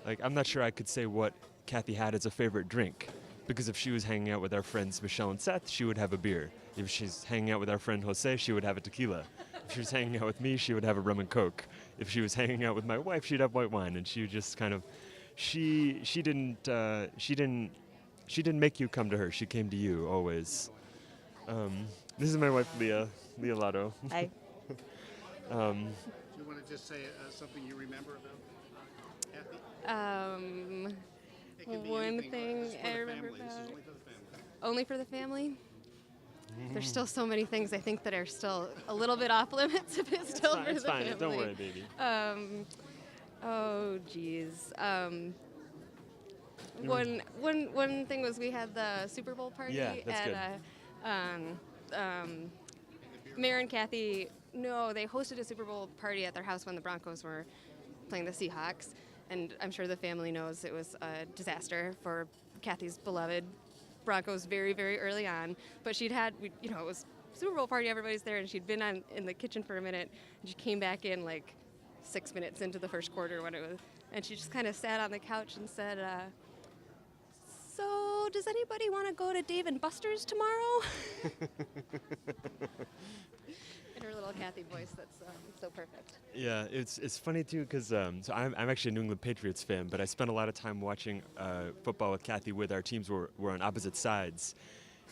Like, I'm not sure I could say what Cathy had as a favorite drink, because if she was hanging out with our friends Michelle and Seth, she would have a beer. If she's hanging out with our friend Jose, she would have a tequila. If she was hanging out with me, she would have a rum and coke. If she was hanging out with my wife, she'd have white wine, and she would just kind of. She didn't make you come to her. She came to you always. This is my wife Leah Lotto. Hi. Do you want to just say something you remember about Cathy? One thing I remember about. Only for the family? There's still so many things I think that are still a little bit off limits if it's still for the family. It's fine. Don't worry, baby. Oh, geez. One thing was we had the Super Bowl party. Yeah, that's and Mayor and Cathy, they hosted a Super Bowl party at their house when the Broncos were playing the Seahawks. And I'm sure the family knows it was a disaster for Cathy's beloved Broncos very, very early on. But it was Super Bowl party, everybody's there, and she'd been in the kitchen for a minute, and she came back in like 6 minutes into the first quarter when it was, and she just kind of sat on the couch and said, "So, does anybody want to go to Dave and Buster's tomorrow?" In her little Cathy voice, that's so perfect. Yeah, it's funny too because so I'm actually a New England Patriots fan, but I spent a lot of time watching football with Cathy. With our teams were on opposite sides,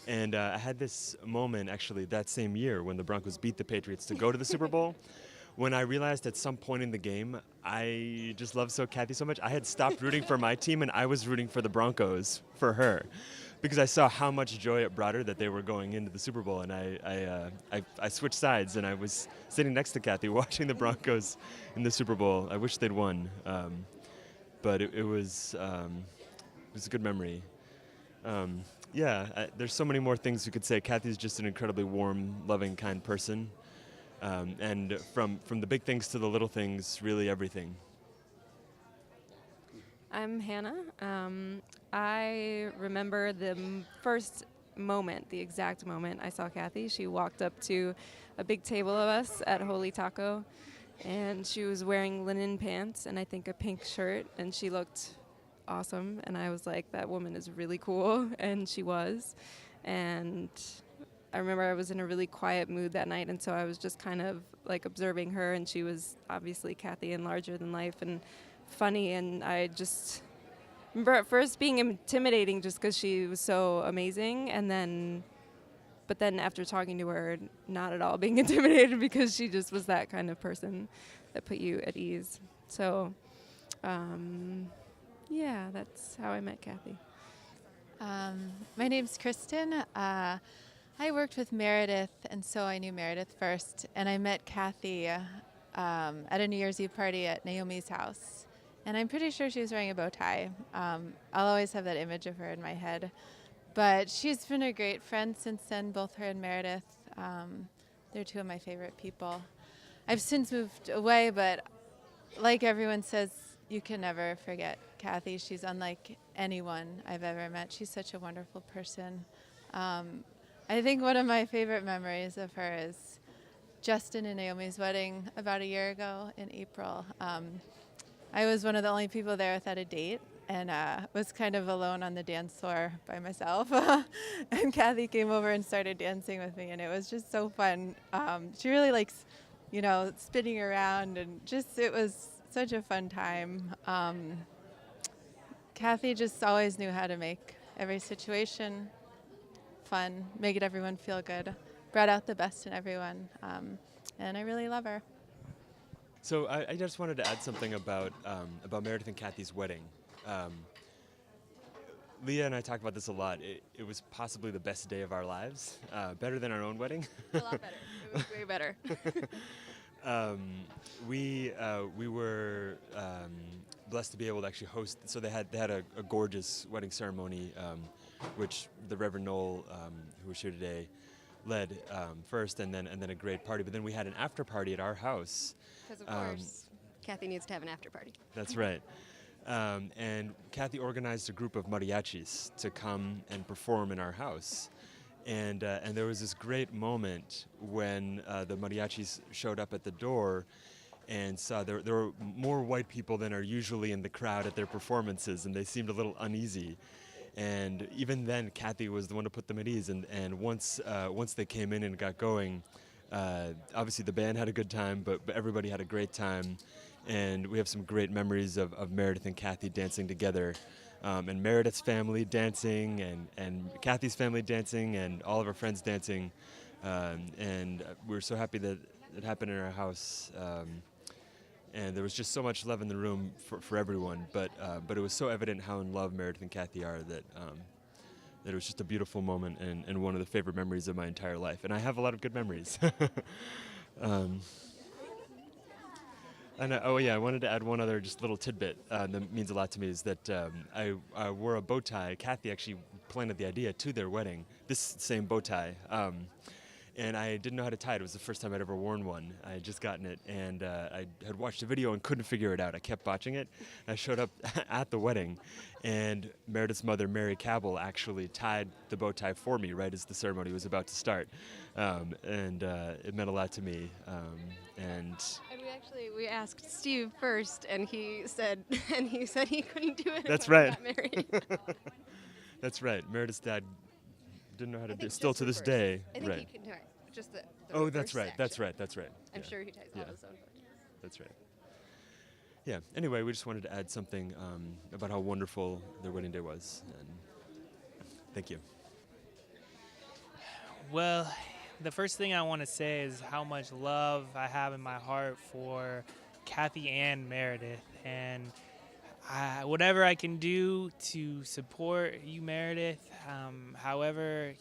and I had this moment actually that same year when the Broncos beat the Patriots to go to the Super Bowl. When I realized at some point in the game, I just loved Cathy so much, I had stopped rooting for my team and I was rooting for the Broncos for her, because I saw how much joy it brought her that they were going into the Super Bowl, and I switched sides and I was sitting next to Cathy watching the Broncos in the Super Bowl. I wish they'd won, but it was a good memory. There's so many more things you could say. Cathy's just an incredibly warm, loving, kind person. And from the big things to the little things, really everything. I'm Hannah. I remember the first moment, the exact moment I saw Cathy. She walked up to a big table of us at Holy Taco, and she was wearing linen pants and I think a pink shirt, and she looked awesome, and I was like, that woman is really cool, and she was. And I remember I was in a really quiet mood that night, and so I was just kind of like observing her, and she was obviously Cathy and larger than life and funny, and I just remember at first being intimidating just because she was so amazing, but then after talking to her, not at all being intimidated because she just was that kind of person that put you at ease. So, yeah, that's how I met Cathy. My name's Kristen. I worked with Meredith, and so I knew Meredith first. And I met Cathy at a New Year's Eve party at Naomi's house. And I'm pretty sure she was wearing a bow tie. I'll always have that image of her in my head. But she's been a great friend since then, both her and Meredith. They're two of my favorite people. I've since moved away, but like everyone says, you can never forget Cathy. She's unlike anyone I've ever met. She's such a wonderful person. I think one of my favorite memories of her is Justin and Naomi's wedding about a year ago in April. I was one of the only people there without a date, and was kind of alone on the dance floor by myself. And Cathy came over and started dancing with me, and it was just so fun. She really likes, spinning around, and just, it was such a fun time. Cathy just always knew how to make every situation fun, make it everyone feel good, brought out the best in everyone, and I really love her. So I just wanted to add something about Meredith and Cathy's wedding. Leah and I talk about this a lot. It was possibly the best day of our lives, better than our own wedding. A lot better. It was way better. We were blessed to be able to actually host. So they had a gorgeous wedding ceremony, which the Reverend Noel, who was here today, led first, and then a great party. But then we had an after party at our house. Because of course, Cathy needs to have an after party. That's right. And Cathy organized a group of mariachis to come and perform in our house. And there was this great moment when the mariachis showed up at the door and saw there were more white people than are usually in the crowd at their performances, and they seemed a little uneasy. And even then, Cathy was the one to put them at ease. And once they came in and got going, obviously the band had a good time, but everybody had a great time. And we have some great memories of Meredith and Cathy dancing together. And Meredith's family dancing, and Cathy's family dancing, and all of our friends dancing. And we were so happy that it happened in our house. And there was just so much love in the room for everyone. But it was so evident how in love Meredith and Cathy are that it was just a beautiful moment and one of the favorite memories of my entire life. And I have a lot of good memories. And I wanted to add one other just little tidbit that means a lot to me is that I wore a bow tie. Cathy actually planted the idea to their wedding, this same bow tie. And I didn't know how to tie it. It was the first time I'd ever worn one. I had just gotten it, and I had watched a video and couldn't figure it out. I kept botching it. I showed up at the wedding, and Meredith's mother, Mary Cabell, actually tied the bow tie for me right as the ceremony was about to start. And it meant a lot to me. And we asked Steve first, and he said he couldn't do it. That's until he right. got married. That's right. Meredith's dad didn't know how to do it. Still to this day. I think right. he can do it. Just the Oh, that's reverse right. That's section. right. That's right. I'm Yeah. sure he ties all Yeah. his own. That's right. Yeah. Anyway, we just wanted to add something about how wonderful their wedding day was. And thank you. Well, the first thing I want to say is how much love I have in my heart for Cathy and Meredith. And whatever I can do to support you, Meredith, however,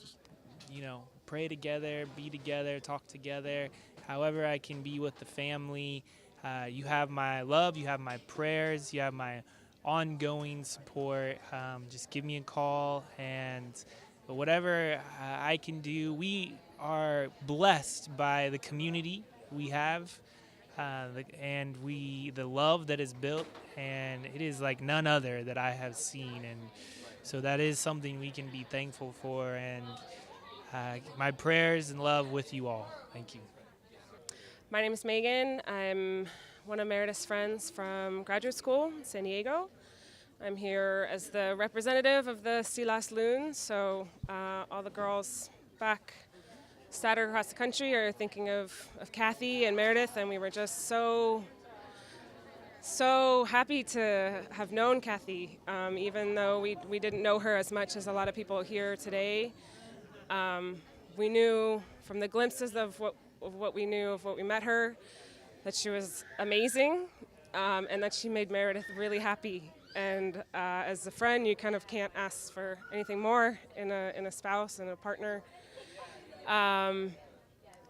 pray together, be together, talk together, however I can be with the family. You have my love, you have my prayers, you have my ongoing support. Just give me a call, and whatever I can do. We are blessed by the community we have, and the love that is built, and it is like none other that I have seen, and so that is something we can be thankful for, and my prayers and love with you all. Thank you. My name is Megan. I'm one of Meredith's friends from graduate school in San Diego. I'm here as the representative of the Silas Loons, so all the girls back scattered across the country are thinking of Cathy and Meredith, and we were just so happy to have known Cathy, even though we didn't know her as much as a lot of people here today. We knew from the glimpses of what we knew of what we met her that she was amazing, and that she made Meredith really happy. And as a friend, you kind of can't ask for anything more in a spouse and a partner. And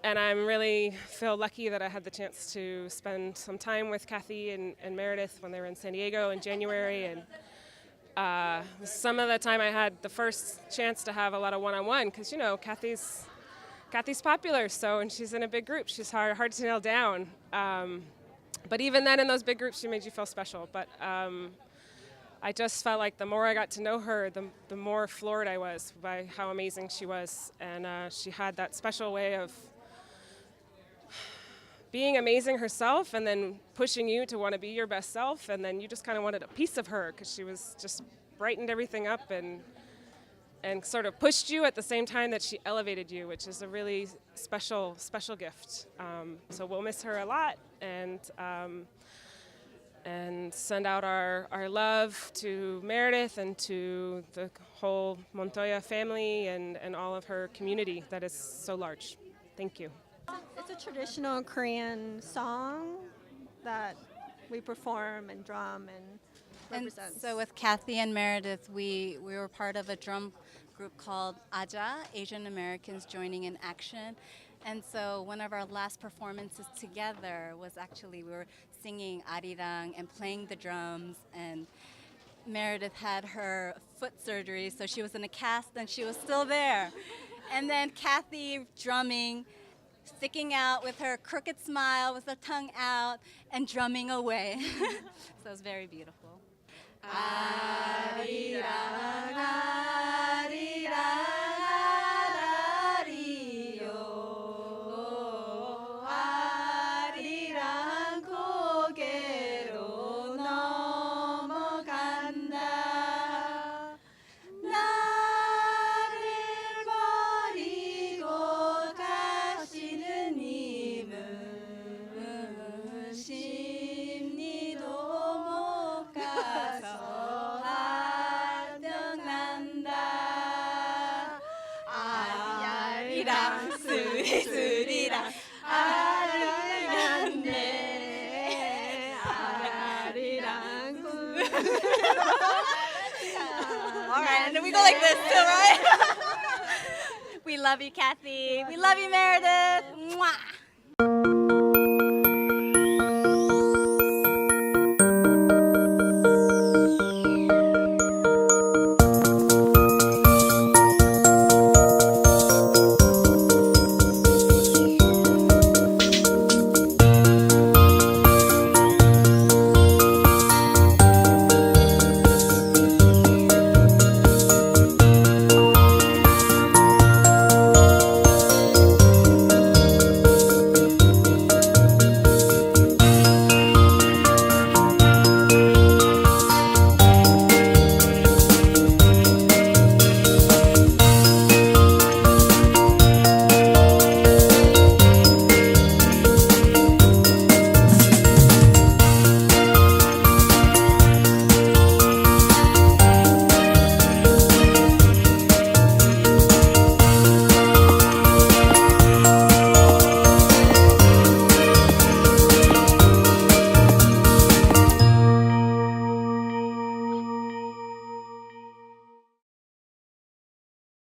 I'm really feel lucky that I had the chance to spend some time with Cathy and Meredith when they were in San Diego in January. And some of the time I had the first chance to have a lot of one-on-one because, you know, Cathy's popular, and she's in a big group. She's hard to nail down. But even then in those big groups, she made you feel special. But I just felt like the more I got to know her, the more floored I was by how amazing she was. And she had that special way of being amazing herself and then pushing you to want to be your best self. And then you just kind of wanted a piece of her because she was just brightened everything up and sort of pushed you at the same time that she elevated you, which is a really special gift. So we'll miss her a lot, and send out our love to Meredith and to the whole Montoya family and all of her community that is so large. Thank you. It's a traditional Korean song that we perform and drum and represent. So with Cathy and Meredith, we were part of a drum group called AJA, Asian Americans Joining in Action. And so one of our last performances together was actually we were singing Arirang and playing the drums, and Meredith had her foot surgery, so she was in a cast and she was still there. And then Cathy drumming, sticking out with her crooked smile, with her tongue out, and drumming away. So it was very beautiful. Arirang, arirang, arariyo, arirang 고개로 넘어간다. 나를 버리고 가시는 님은 심리도 못 가서 한명난다. 아리랑 스리스리랑 아리랑네 아리랑 All right, and then we go like this too, right? We love you, Cathy. We love you, Meredith. Mwah.